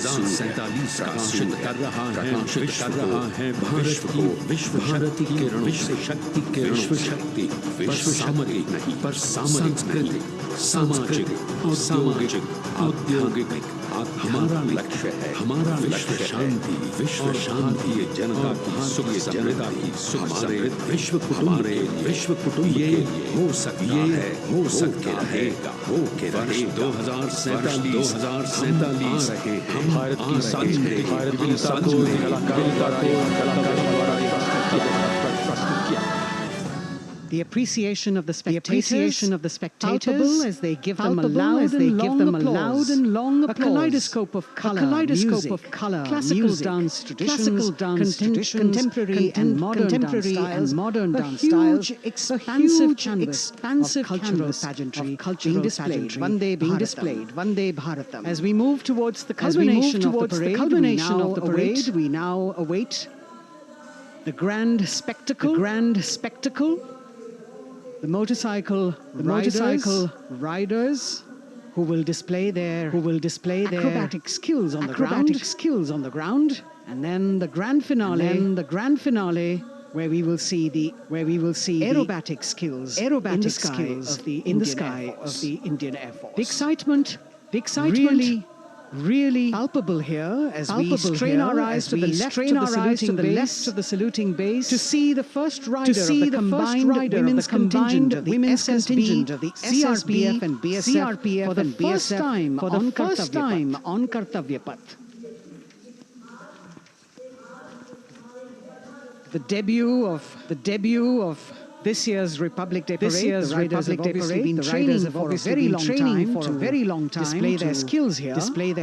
प्रकाशित कर रहा है भारत की किरणों से शक्ति के विश्व शक्ति विश्व सामरिक नहीं पर सामरिक नहीं सामाजिक औद्योगिक हमारा लक्ष्य है, हमारा विश्व शांति, विश्व शांति, जनता की सुख समृद्धि की हमारे विश्व कुटुंब ये हो सकता है, हो सकता रहेगा, हो के रहे 2047 आ रहे हैं। भारत की सांस्कृतिकता को कलाकारिता को प्रस्तुत किया। The appreciation of the spectators as they give them a loud and long applause. A kaleidoscope of color, classical dance traditions, contemporary and modern dance styles, expansive canvas of cultural pageantry being displayed, Vande Bharatam. As we move towards the culmination of the parade, we now await the grand spectacle. The motorcycle riders who will display their acrobatic skills on the ground, and then the grand finale where we will see the aerobatic skills in the sky of the Indian Air Force. The excitement really palpable here as we strain our eyes to the left of the saluting base to see the first rider of the combined women's contingent of the CRPF and BSF for the first time on Kartavya Path. The debut of this year's Republic Day Parade. The riders have obviously been training for a very long time display their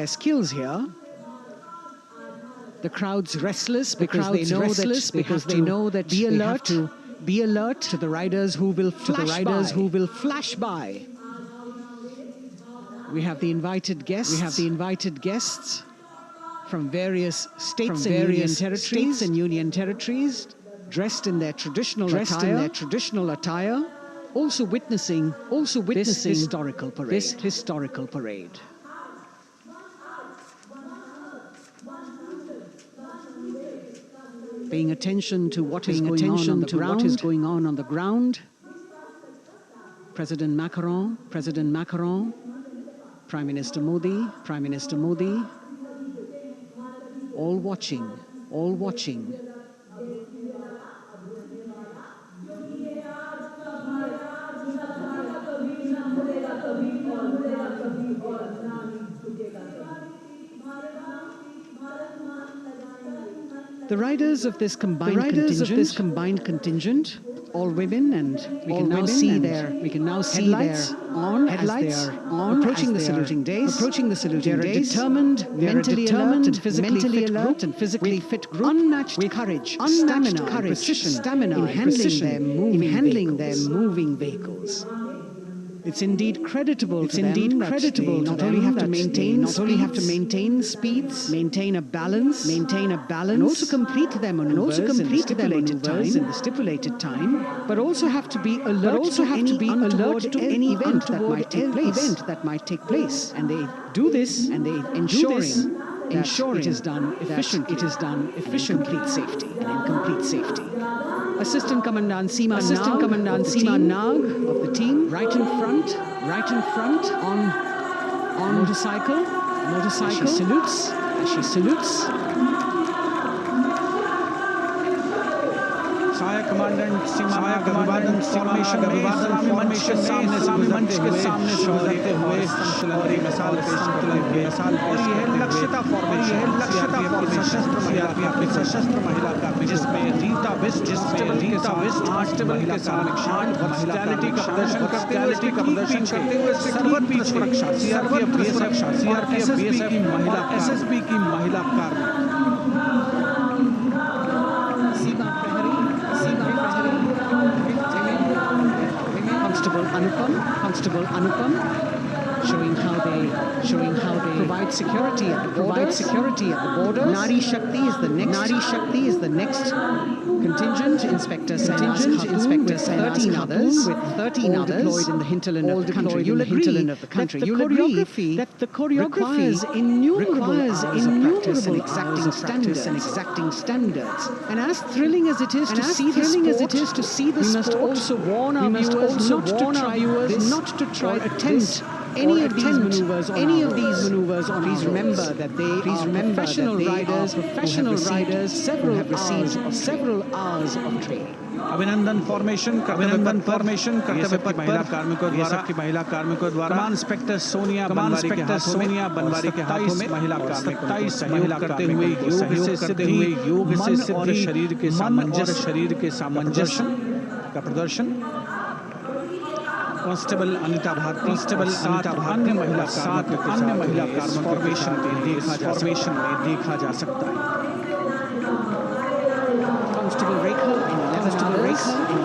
skills here. The crowd's restless because they know that they have to be alert to the riders who will flash by. We have the invited guests from various states and union territories. Dressed in their traditional attire, also witnessing this historical parade. Paying attention to what is going on on the ground. President Macron, Prime Minister Modi, all watching. The riders of this combined contingent, all women, and we can now see their headlights on approaching the saluting days. They are determined, mentally alert, and physically fit group, unmatched courage, stamina, in handling their moving vehicles. It's indeed creditable to them not only have to maintain speeds, maintain a balance, and also complete their maneuvers in the stipulated time, but also have to be alert to any event that might take place. And they do this, ensuring it is done efficiently, and in complete safety. Assistant Commandant Seema Nag of the team, right in front on motorcycle. As she salutes. सहायक commandant सीमा अभिवादन formation मंच के सामने से गुजरते हुए और ये मिसाल और यह लक्ष्यता फॉर्मेशन सशस्त्र महिला कर्मी जिसमें रीता विस्ट कांस्टेबल के साथ वर्सटैलिटी का प्रदर्शन करते हुए सर्वत्र सुरक्षा सीआरपीएफ एसएसबी की महिला कर्मी Constable Anupam, showing how they provide security at the borders. Nari Shakti is the next contingent. Inspector Sainaz Khatun with 13 others deployed in the hinterland of the country. You'll agree that the choreography requires innumerable hours of practice and exacting standards. And as thrilling as it is to see the sport, we must also warn our viewers not to try any of these maneuvers on please remember that they are professional riders who have received several hours of training. अभिनंदन formation कर्तव्य पथ महिला कार्मिकों द्वारा कमान inspector Sonia Banwari के हाथों में महिला कार्मिकों सहयोग करते हुए योग से सिद्धि शरीर के सामंजस्य का प्रदर्शन। कांस्टेबल अनिता भारती अन्य महिला कार्मिकों फॉर्मेशन में देखा जा सकता है। Constable Rekha in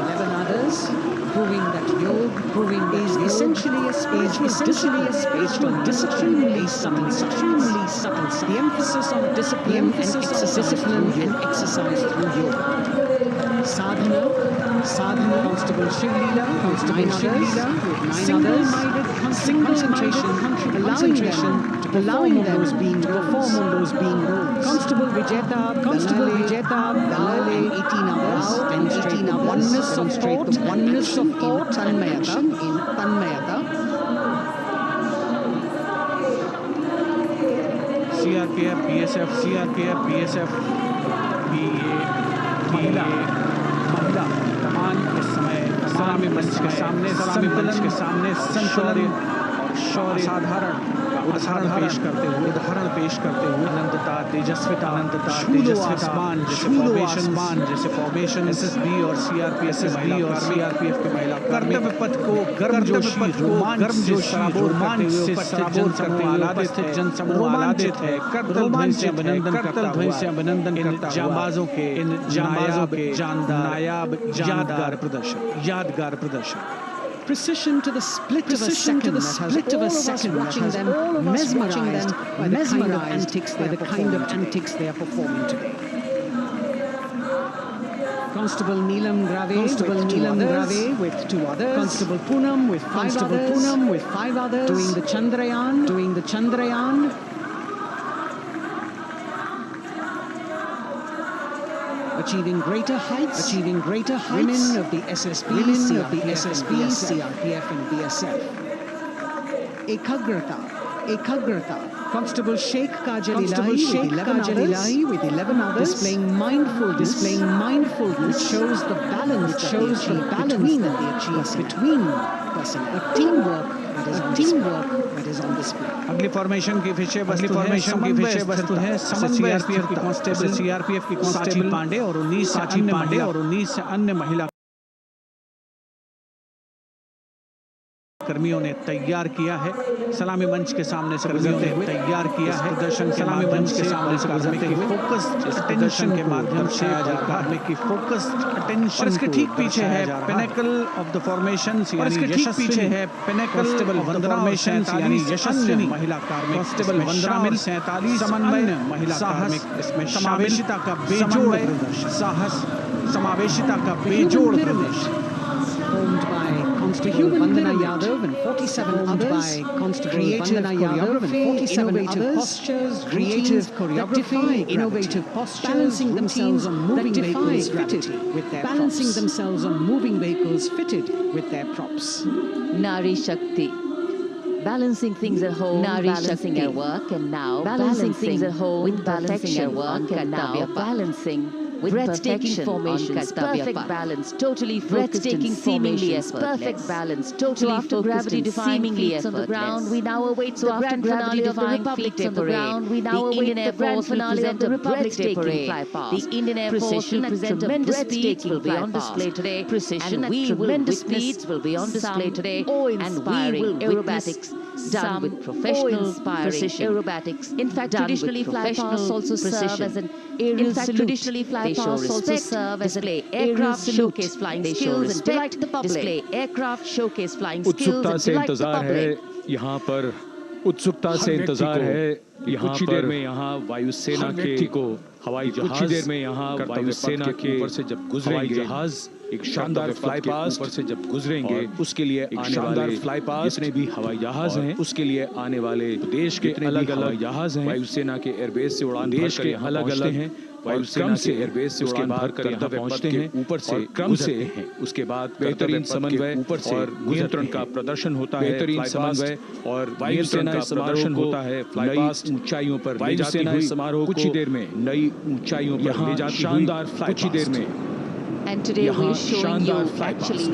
11 others, proving that yoga is essentially a spiritual discipline, extremely subtle. The emphasis on discipline and exercise through yoga. Sadhana, Constable Shivlila, single-minded concentration, allowing them to perform on those being roles. Constable Vijeta, Dalal and 18 others demonstrate the oneness of thought in Tanmayata. CRPF, BSF, महिला कमान इस समय सलामी मंच के सामने संतुलन और साधारण उदाहरण पेश करते हुए अनंतता तेजस्विता आसमान जैसे फॉर्मेशन एसएसबी और सीआरपीएफ के महिला कर्तव्य पथ को गर्मजोशी रोमांच से जनसमूह आलादित है। कर्तव्य से अभिनंदन करता जांबाजों के नायाब यादगार प्रदर्शन। Precision to the split of a second watching them mesmerized by the kind of antics they are performing today. Constable Neelam Grave with two others. Constable Poonam with five others. Doing the Chandrayaan. Achieving greater heights. Women of the SSB, CRPF and BSF. Ekagrata. Constable Sheikh Kajalilai with 11 others. Displaying mindfulness, which shows the balance that they achieve between personnel. A teamwork that is on display. अगली formation की विषय वस्तु है CRPF की constable साची पांडे और 19 से अन्य महिला कर्मियों ने तैयार किया है। सलामी मंच के सामने से गुजरते हुए तैयार किया है प्रदर्शन सलामी मंच के सामने से गुजरते हुए फोकस्ड अटेंशन के माध्यम से करने की फोकस्ड अटेंशन। इसके ठीक पीछे है पिनेकल ऑफ द फॉर्मेशन यानी यशस्वी है पिनेकल फॉर्मेशन यानी यशस्वी महिला कार्मिक कांस्टेबल वंदना मिल 47 समन्वय महिला कार्मिक इसमें समावेशिता का बेजोड़ प्रदर्शन। Formed by Constable Vandana Yadav and 47 others, creative choreography, innovative postures, balancing themselves on moving vehicles fitted with their props. Nari Shakti. Balancing things at home, balancing at work, and now balancing things at home with balancing at work, and now balancing with breathtaking formations, perfect balance, totally breathtaking, seemingly perfect balance, totally focused, gravity defying feats on the ground. We now await the grand finale of the Republic Day Parade. The Indian Air Force will present a breathtaking fly past. The Indian Air Force will present tremendous speeds will be on display today. Precision and tremendous speeds will be on display today. Awe-inspiring aerobatics done with professional precision. Aerobatics. In fact, traditionally fly past also serve as an aerial salute. They show respect, display aircraft, showcase flying skills and delight the public. Display aircraft, showcase flying skills and delight the public. यहाँ पर उत्सुकता से इंतजार है। यहाँ पर में यहाँ वायुसेना के को हवाई जहाज कुछ देर में यहाँ वायुसेना के ऊपर से जब गुजरेंगे जहाज एक शानदार फ्लाई पास्ट ऊपर से जब गुजरेंगे उसके लिए आने वाले फ्लाई पास्ट जितने भी हवाई जहाज हैं उसके लिए आने वाले देश के अलग-अलग जहाज हैं वायुसेना के एयरबेस से उड़ान देश के अलग-अलग हैं वायुसेना से एयरबेस से उसके बाद कर यहाँ पहुंचते हैं, ऊपर से क्रम से हैं, उसके बाद बेहतरीन समन्वय ऊपर से नियंत्रण का प्रदर्शन होता है, बेहतरीन समन्वय और वायुसेना का प्रदर्शन होता है, फ्लाईपास्ट ऊंचाइयों पर वायुसेना समारोह कुछ ही देर में नई ऊंचाइयों पर ले जाती शानदार कुछ ही देर में। And today we're showing you actually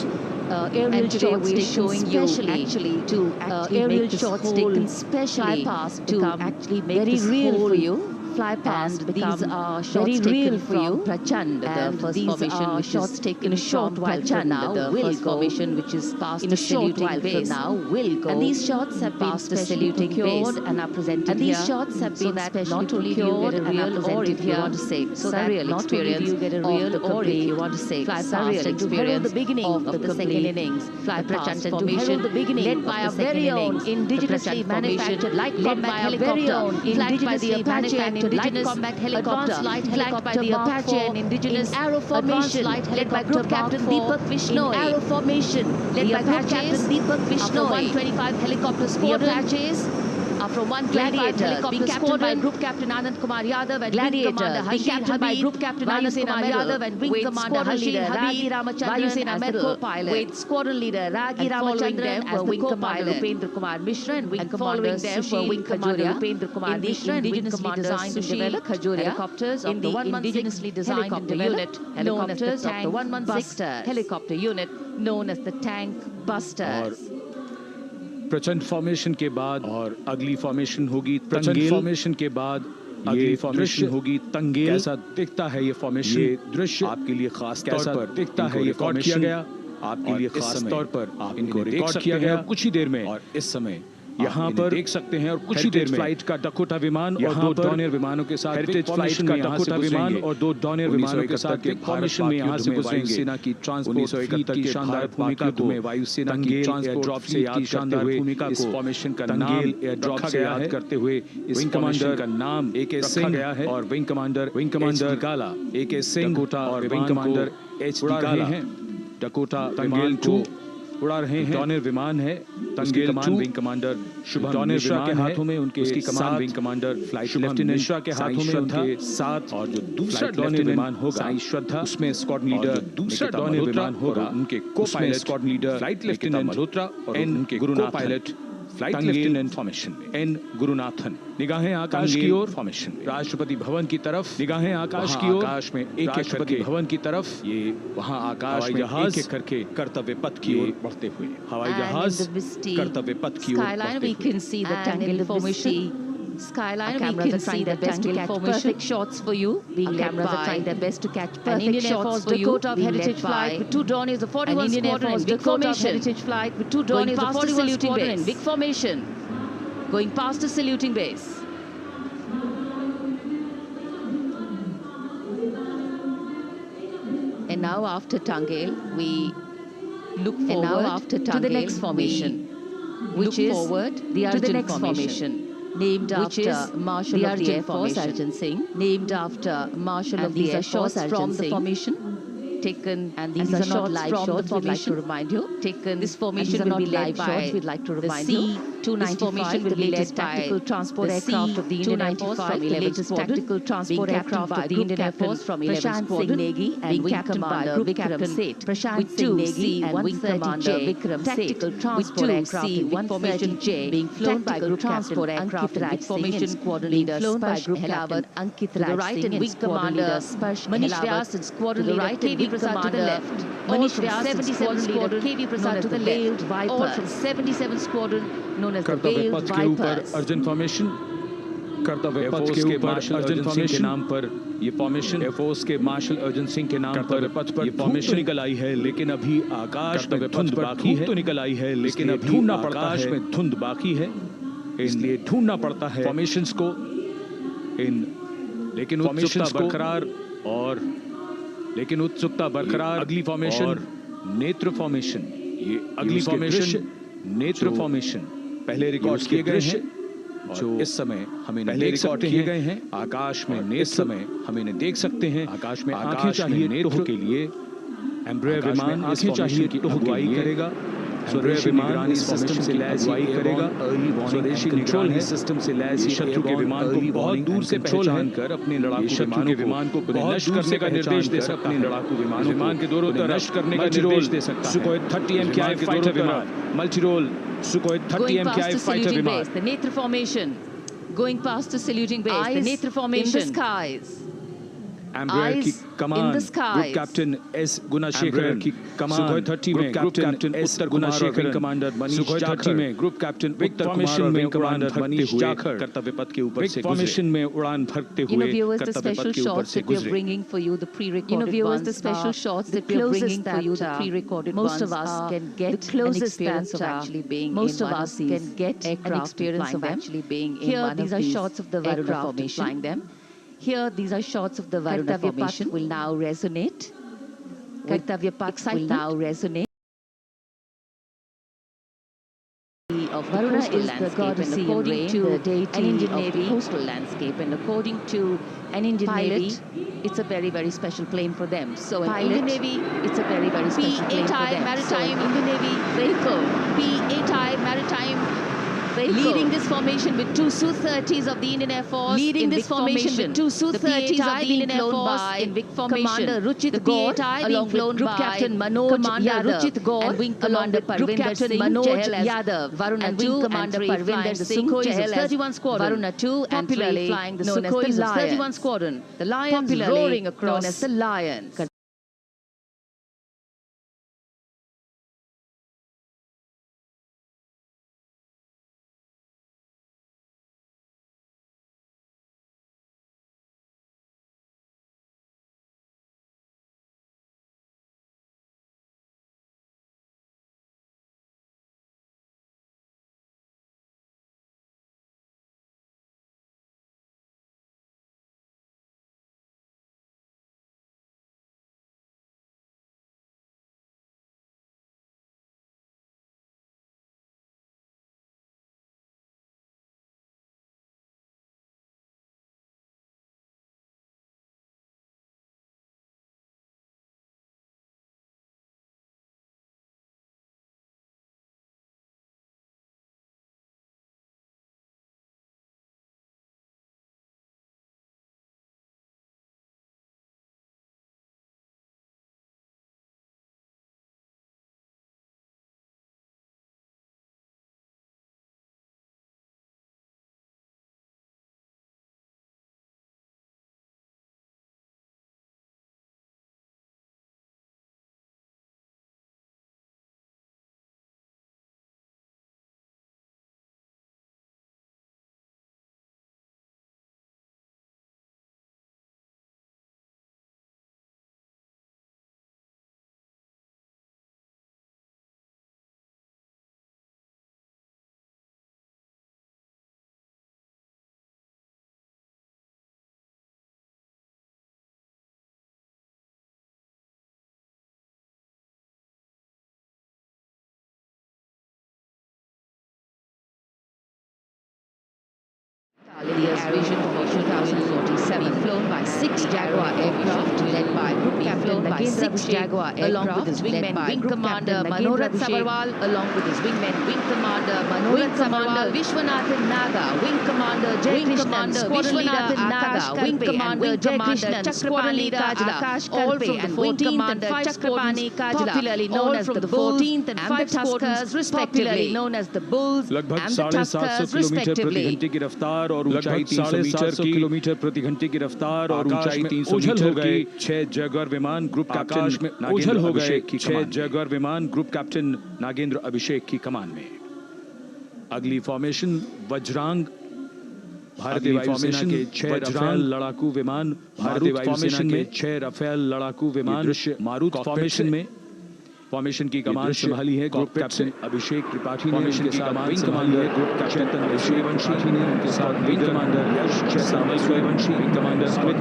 aerial shots taken specially to actually make this real for you. Fly past, and these are shots taken from Prachand, the first formation, which shots taken in a short while from now, the first formation which is past in a short while from now will go. And these shots have been specially procured and are presented and these shots have been specially not only you get a real or if you want to say surreal experience you get a real or if you want to say fly past and to herald the beginning of the second innings. Fly past and to herald the beginning led by our very own indigenously manufactured light combat helicopter, flanked by the Apache and indigenous combat helicopter, light helicopter by the Apache and indigenous aero formation, led by Group Captain Deepak Vishnoi. In aero formation, led by Group Captain Deepak Vishnoi. 125 helicopter squadron. The Apaches are from 125 helicopter squadron by Group Captain Anand Kumar Yadav and Wing Commander Hashir by Group Captain Anand Kumar Yadav and Wing Commander Hashir Ragi Ramachandran as the co-pilot. With Squadron Leader Ragi Ramachandran as the co-pilot. Rupendra Kumar Mishra and Wing Commander Sushil Khajuria. Rupendra Kumar Mishra and Wing Commander Sushil Khajuria. Helicopters of the indigenously designed and developed helicopters of the 116 helicopter unit known as the Tank Busters. प्रचंड formation के बाद और अगली formation होगी प्रचंड formation के बाद अगली फॉर्मेशन होगी तंगेल। कैसा दिखता है ये फॉर्मेशन, ये दृश्य आपके लिए खास तौर पर दिखता है, ये रिकॉर्ड किया गया आपके लिए खास तौर पर आप इनको रिकॉर्ड किया गया कुछ ही देर में। और इस समय यहाँ पर देख सकते हैं और कुछ ही देर में फ्लाइट का डकोटा विमान और दो डॉनियर विमानों के साथ हेरिटेज फ्लाइट का डकोटा विमान और दो डॉनियर विमानों के साथ एक फॉर्मेशन में यहाँ से वायुसेना की ट्रांसपोर्ट फ्लीट की शानदार भूमिका को वायुसेना की ट्रांसपोर्ट से याद शानदार भूमिका को फॉर्मेशन का नाम एयर ड्रॉप से याद करते हुए इस कमांडर का नाम AK सिंह गया है और wing commander Kala AK Singh और wing commander HD Kala Dakota Tangail 2 उड़ा रहे हैं। डॉनियर विमान है तंगेल 2 विंग कमांडर शुभम मिश्रा के हाथों में उनके उसकी कमान wing commander flight lieutenant Mishra के हाथों में उनके साथ और जो दूसरा डॉनियर विमान होगा साई श्रद्धा उसमें स्क्वाड लीडर दूसरा डॉनियर विमान होगा उनके copilot squad leader flight lieutenant Malhotra और उनके को-पायलट फ्लाइट लेफ्टिनेंट फॉर्मेशन में N गुरुनाथन। निगाहें आकाश की ओर फॉर्मेशन में राष्ट्रपति भवन की तरफ, निगाहें आकाश की ओर आकाश में एक राष्ट्रपति भवन की तरफ, ये वहां आकाश में एक एक करके कर्तव्य पथ की ओर बढ़ते हुए हवाई जहाज कर्तव्य पथ की ओर बढ़ते हुए। Skyline, we can see the best to catch perfect shots for you. Our cameras are trying their best to catch perfect shots for you. Dakota of Heritage Flight with 2 Dorniers of 41 Squadron in big formation. Heritage Flight with 2 Dorniers of 41 Squadron in big formation. Going past the saluting base. And now after Tangel, we look forward to the next formation, which is the Arjun formation. Named after Marshal of the Air Force Arjun Singh, named after Marshal of the Air Force from the formation. Taken and these are not live shots. We'd like to remind you. Taken this formation will be led by we'd like to remind you. This formation will be led by tactical transport aircraft of the Indian Air Force from 11th tactical transport aircraft of the Indian Air Force from 11th Squadron, and Wing Commander Vikram Seth. Prashant Singh Negi and Wing Commander Vikram Seth. Tactical transport aircraft in Big J being flown by Group Transport aircraft in Big Formation Squadron leader flown by Group Captain Ankit Raj right and Wing Commander Manish Vyas and Squadron leader KV Prasad to the left. Manish Vyas and Squadron leader KV Prasad to the left. All from 77 Squadron known as the Veiled Vipers. Arjun formation कर्तव्य पथ के ऊपर Arjun formation के नाम पर ये formation air force के martial Arjun Singh के नाम पर पथ पर ये फॉर्मेशन निकल आई है, लेकिन अभी आकाश में धुंध बाकी है। तो निकल आई है लेकिन अभी ढूंढना पड़ता है, आकाश में धुंध बाकी है, इसलिए ढूंढना पड़ता है फॉर्मेशंस को लेकिन उत्सुकता बरकरार और उत्सुकता बरकरार। अगली फॉर्मेशन नेत्र फॉर्मेशन, ये अगली फॉर्मेशन नेत्र फॉर्मेशन पहले रिकॉर्ड किए गए हैं जो इस समय हमें देख सकते हैं। आकाश में इस समय हमें देख सकते हैं। आकाश में आंखें चाहिए नेत्र के लिए, एम्ब्रेयर विमान आंखें चाहिए कि अगुवाई करेगा स्वदेशी निगरानी सिस्टम से लैस अगुवाई करेगा। स्वदेशी निगरानी सिस्टम से लैस शत्रु के विमान को बहुत दूर से पहचान कर अपने लड़ाकू विमान को नष्ट करने का निर्देश दे सकता है। लड़ाकू विमान के दोनों तरफ नष्ट करने का निर्देश दे सकता है। सुखोई 30 MKI फाइटर विमान multi role Sukhoi 30 MKI fighter विमान। The Netra formation going past the saluting base. The Netra formation in the skies. Embraer की कमान ग्रुप कैप्टन एस गुणाशेखरन की कमान सुखोई 30 में group captain S Gunasekaran commander Manish Jakhar में group captain उत्तर formation में उड़ान भरते हुए कर्तव्य पथ के ऊपर से फॉर्मेशन में उड़ान भरते हुए कर्तव्य पथ के ऊपर से गुजरे। bringing for you the pre-recorded viewers, the special shots that we are bringing for you, the pre-recorded ones. Most of us can get an experience of actually being most of us can get an experience of actually being in one of these. Here, these are shots of the Varuna formation. Flying them. Here, these are shots of the Varuna formation. Will now resonate. Kartavya Path will now resonate. Of Varuna is the god of sea and rain, the deity of the coastal landscape, and according to an Indian Navy, it's a very, very special plane for them. So an Indian Navy, it's a very, very special plane for them. Maritime Indian Navy vehicle, P-8I maritime vehicle. Leading this formation with two Su-30s of the Indian Air Force. Leading this formation with two Su-30s of the Indian Air Force in Vic formation. Commander Ruchit Gaur, along with Group Captain Manoj Yadav, and Wing Commander Parvinder Singh Yadav. Varuna 2 Commander Parvinder Singh 31 Squadron. Varuna 2 and 3 flying the Sukhois of 31 Squadron. The Lions roaring across known as the Lions. India's Vision for 2047, flown by 6 Jaguar aircraft, led by Group Captain Narendra, 6 Jaguar along with his wingmen, Wing Commander Manorat Sabarwal, along with his wingmen, Wing Commander Manorat Sabarwal, Vishwanathan Naga, Wing Commander Jai Krishnan, Squadron Leader Akash Wing Commander Jai Krishnan, Squadron Leader Akash all from the 14th and 5 Squadrons, popularly known as the 14th and 5 Tuskers, respectively known as the Bulls and the Tuskers, respectively. की रफ्तार और ऊंचाई 300 kilometre प्रति घंटे की रफ्तार और ऊंचाई 300 मीटर की 6 जैगुआर विमान ग्रुप कैप्टन में ओझल हो गए 6 जैगुआर विमान ग्रुप कैप्टन नागेंद्र अभिषेक की कमान में। अगली फॉर्मेशन वज्रांग भारतीय वायुसेना के 6 रफेल लड़ाकू विमान भारतीय वायुसेना के 6 रफेल लड़ाकू विमान मारुत फॉर्मेशन की कमान संभाली है ग्रुप कैप्टन अभिषेक त्रिपाठी ने। फॉर्मेशन की कमान संभाली है ग्रुप कैप्टन अभिषेक त्रिपाठी ने। उनके साथ wing commander Saval Suryavanshi, wing commander squad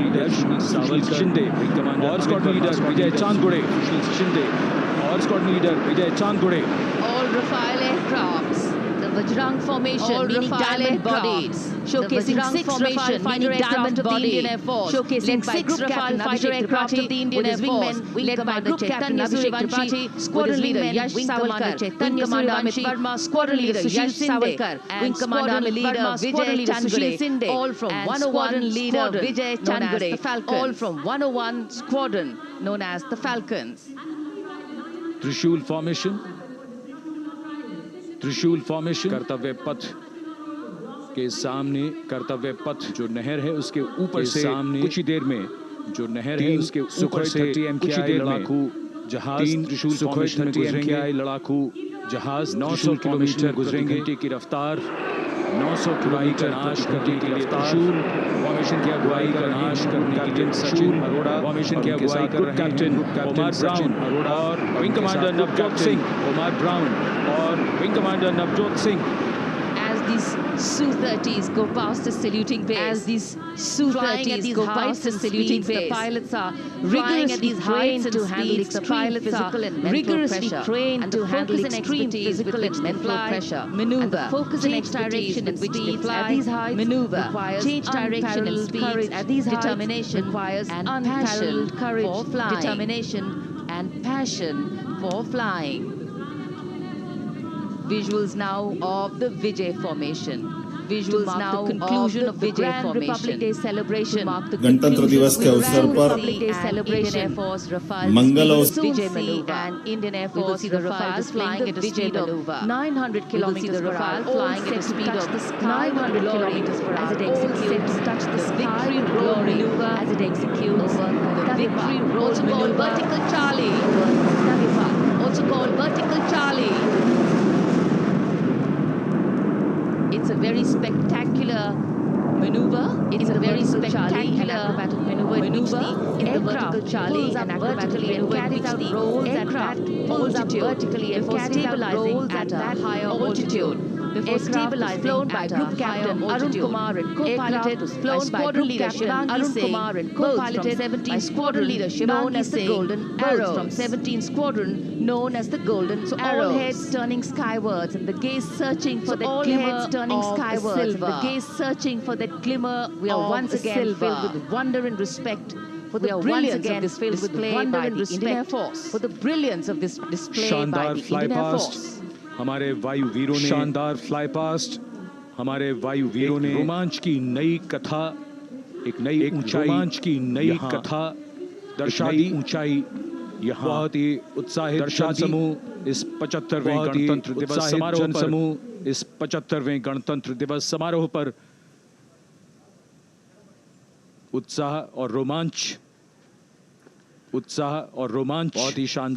leader Saval Shinde, wing commander और स्क्वाड लीडर विजय चांदगुड़े शिंदे और squad leader Vijay Chandgude. All Rafale aircrafts, the Vajrang formation, meaning diamond bodies, showcasing six Rafale fighter aircraft of the Indian Air Force, showcasing six Rafale fighter aircraft of the Indian Air Force, led by Group Captain Tripathi, Squadron Leader Yash Savalkar, Wing Commander Amit Verma, Squadron Leader Yash Savalkar, Wing Commander Amit Verma, Vijay Changure, all from 101 Leader Vijay Changure, all from 101 Squadron known as the Falcons. त्रिशूल formation कर्तव्य पथ के सामने, कर्तव्य पथ जो नहर है उसके ऊपर से सामने कुछ ही देर में जो नहर है उसके ऊपर से कुछ ही देर में जहाज त्रिशूल फॉर्मेशन में गुजरेंगे। लड़ाकू जहाज 900 किलोमीटर गुजरेंगे घंटे की रफ्तार, 900 किलोमीटर नाश करने की रफ्तार। फॉर्मेशन की अगुवाई कर नाश करने के लिए सचिन अरोड़ा, फॉर्मेशन की अगुवाई कर रहे हैं कैप्टन ओमार ब्राउन अरोड़ा और wing commander Navjot Singh, Omar Brown और wing commander Navjot Singh. As these Su-30s go past the saluting base, as these Su-30s go past the saluting base, the pilots are rigorously trained to handle extreme physical and mental pressure, and to handle extreme physical and mental pressure. Maneuver, focus and direction at which they fly at these heights. Maneuver, change direction and speeds at these heights. Determination requires unparalleled courage for flying. Determination and passion for flying. Visuals now of the Vijay formation. Visuals now the conclusion of the Grand Republic Day celebration. गणतंत्र दिवस के अवसर पर मंगल और Vijay maneuver and Indian Air Force the Rafales flying at a speed of 900 kilometers per hour, flying at a speed of 900 kilometers per hour as it executes the victory roll maneuver as it executes the victory roll maneuver, vertical Charlie, also called vertical Charlie. It's a very spectacular maneuver. It's a very spectacular acrobatic maneuver in the vertical Charlie, an acrobatic maneuver carries out rolls at that altitude before stabilizing at a higher altitude. Before stabilizing flown by Group Captain Arun Kumar and co-piloted flown by Group Captain Arun Kumar and co-piloted 17 Squadron Leader known as the Golden Arrows from 17 Squadron known as the Golden Arrows. All heads turning skywards and the gaze searching for the glimmer turning skywards and the gaze searching for that glimmer. We are once again filled with wonder and respect for the brilliance of this display by the Indian Air Force. For the brilliance of this display by the Indian Air Force. हमारे वायु वीरों ने शानदार fly past, हमारे वायु वीरों ने रोमांच की नई कथा, एक नई ऊंचाई, रोमांच की नई कथा दर्शाई ऊंचाई। यहाँ बहुत ही उत्साहित जनसमूह इस 75वें गणतंत्र दिवस समारोह इस 75वें गणतंत्र दिवस समारोह पर उत्साह और रोमांच बहुत ही शानदार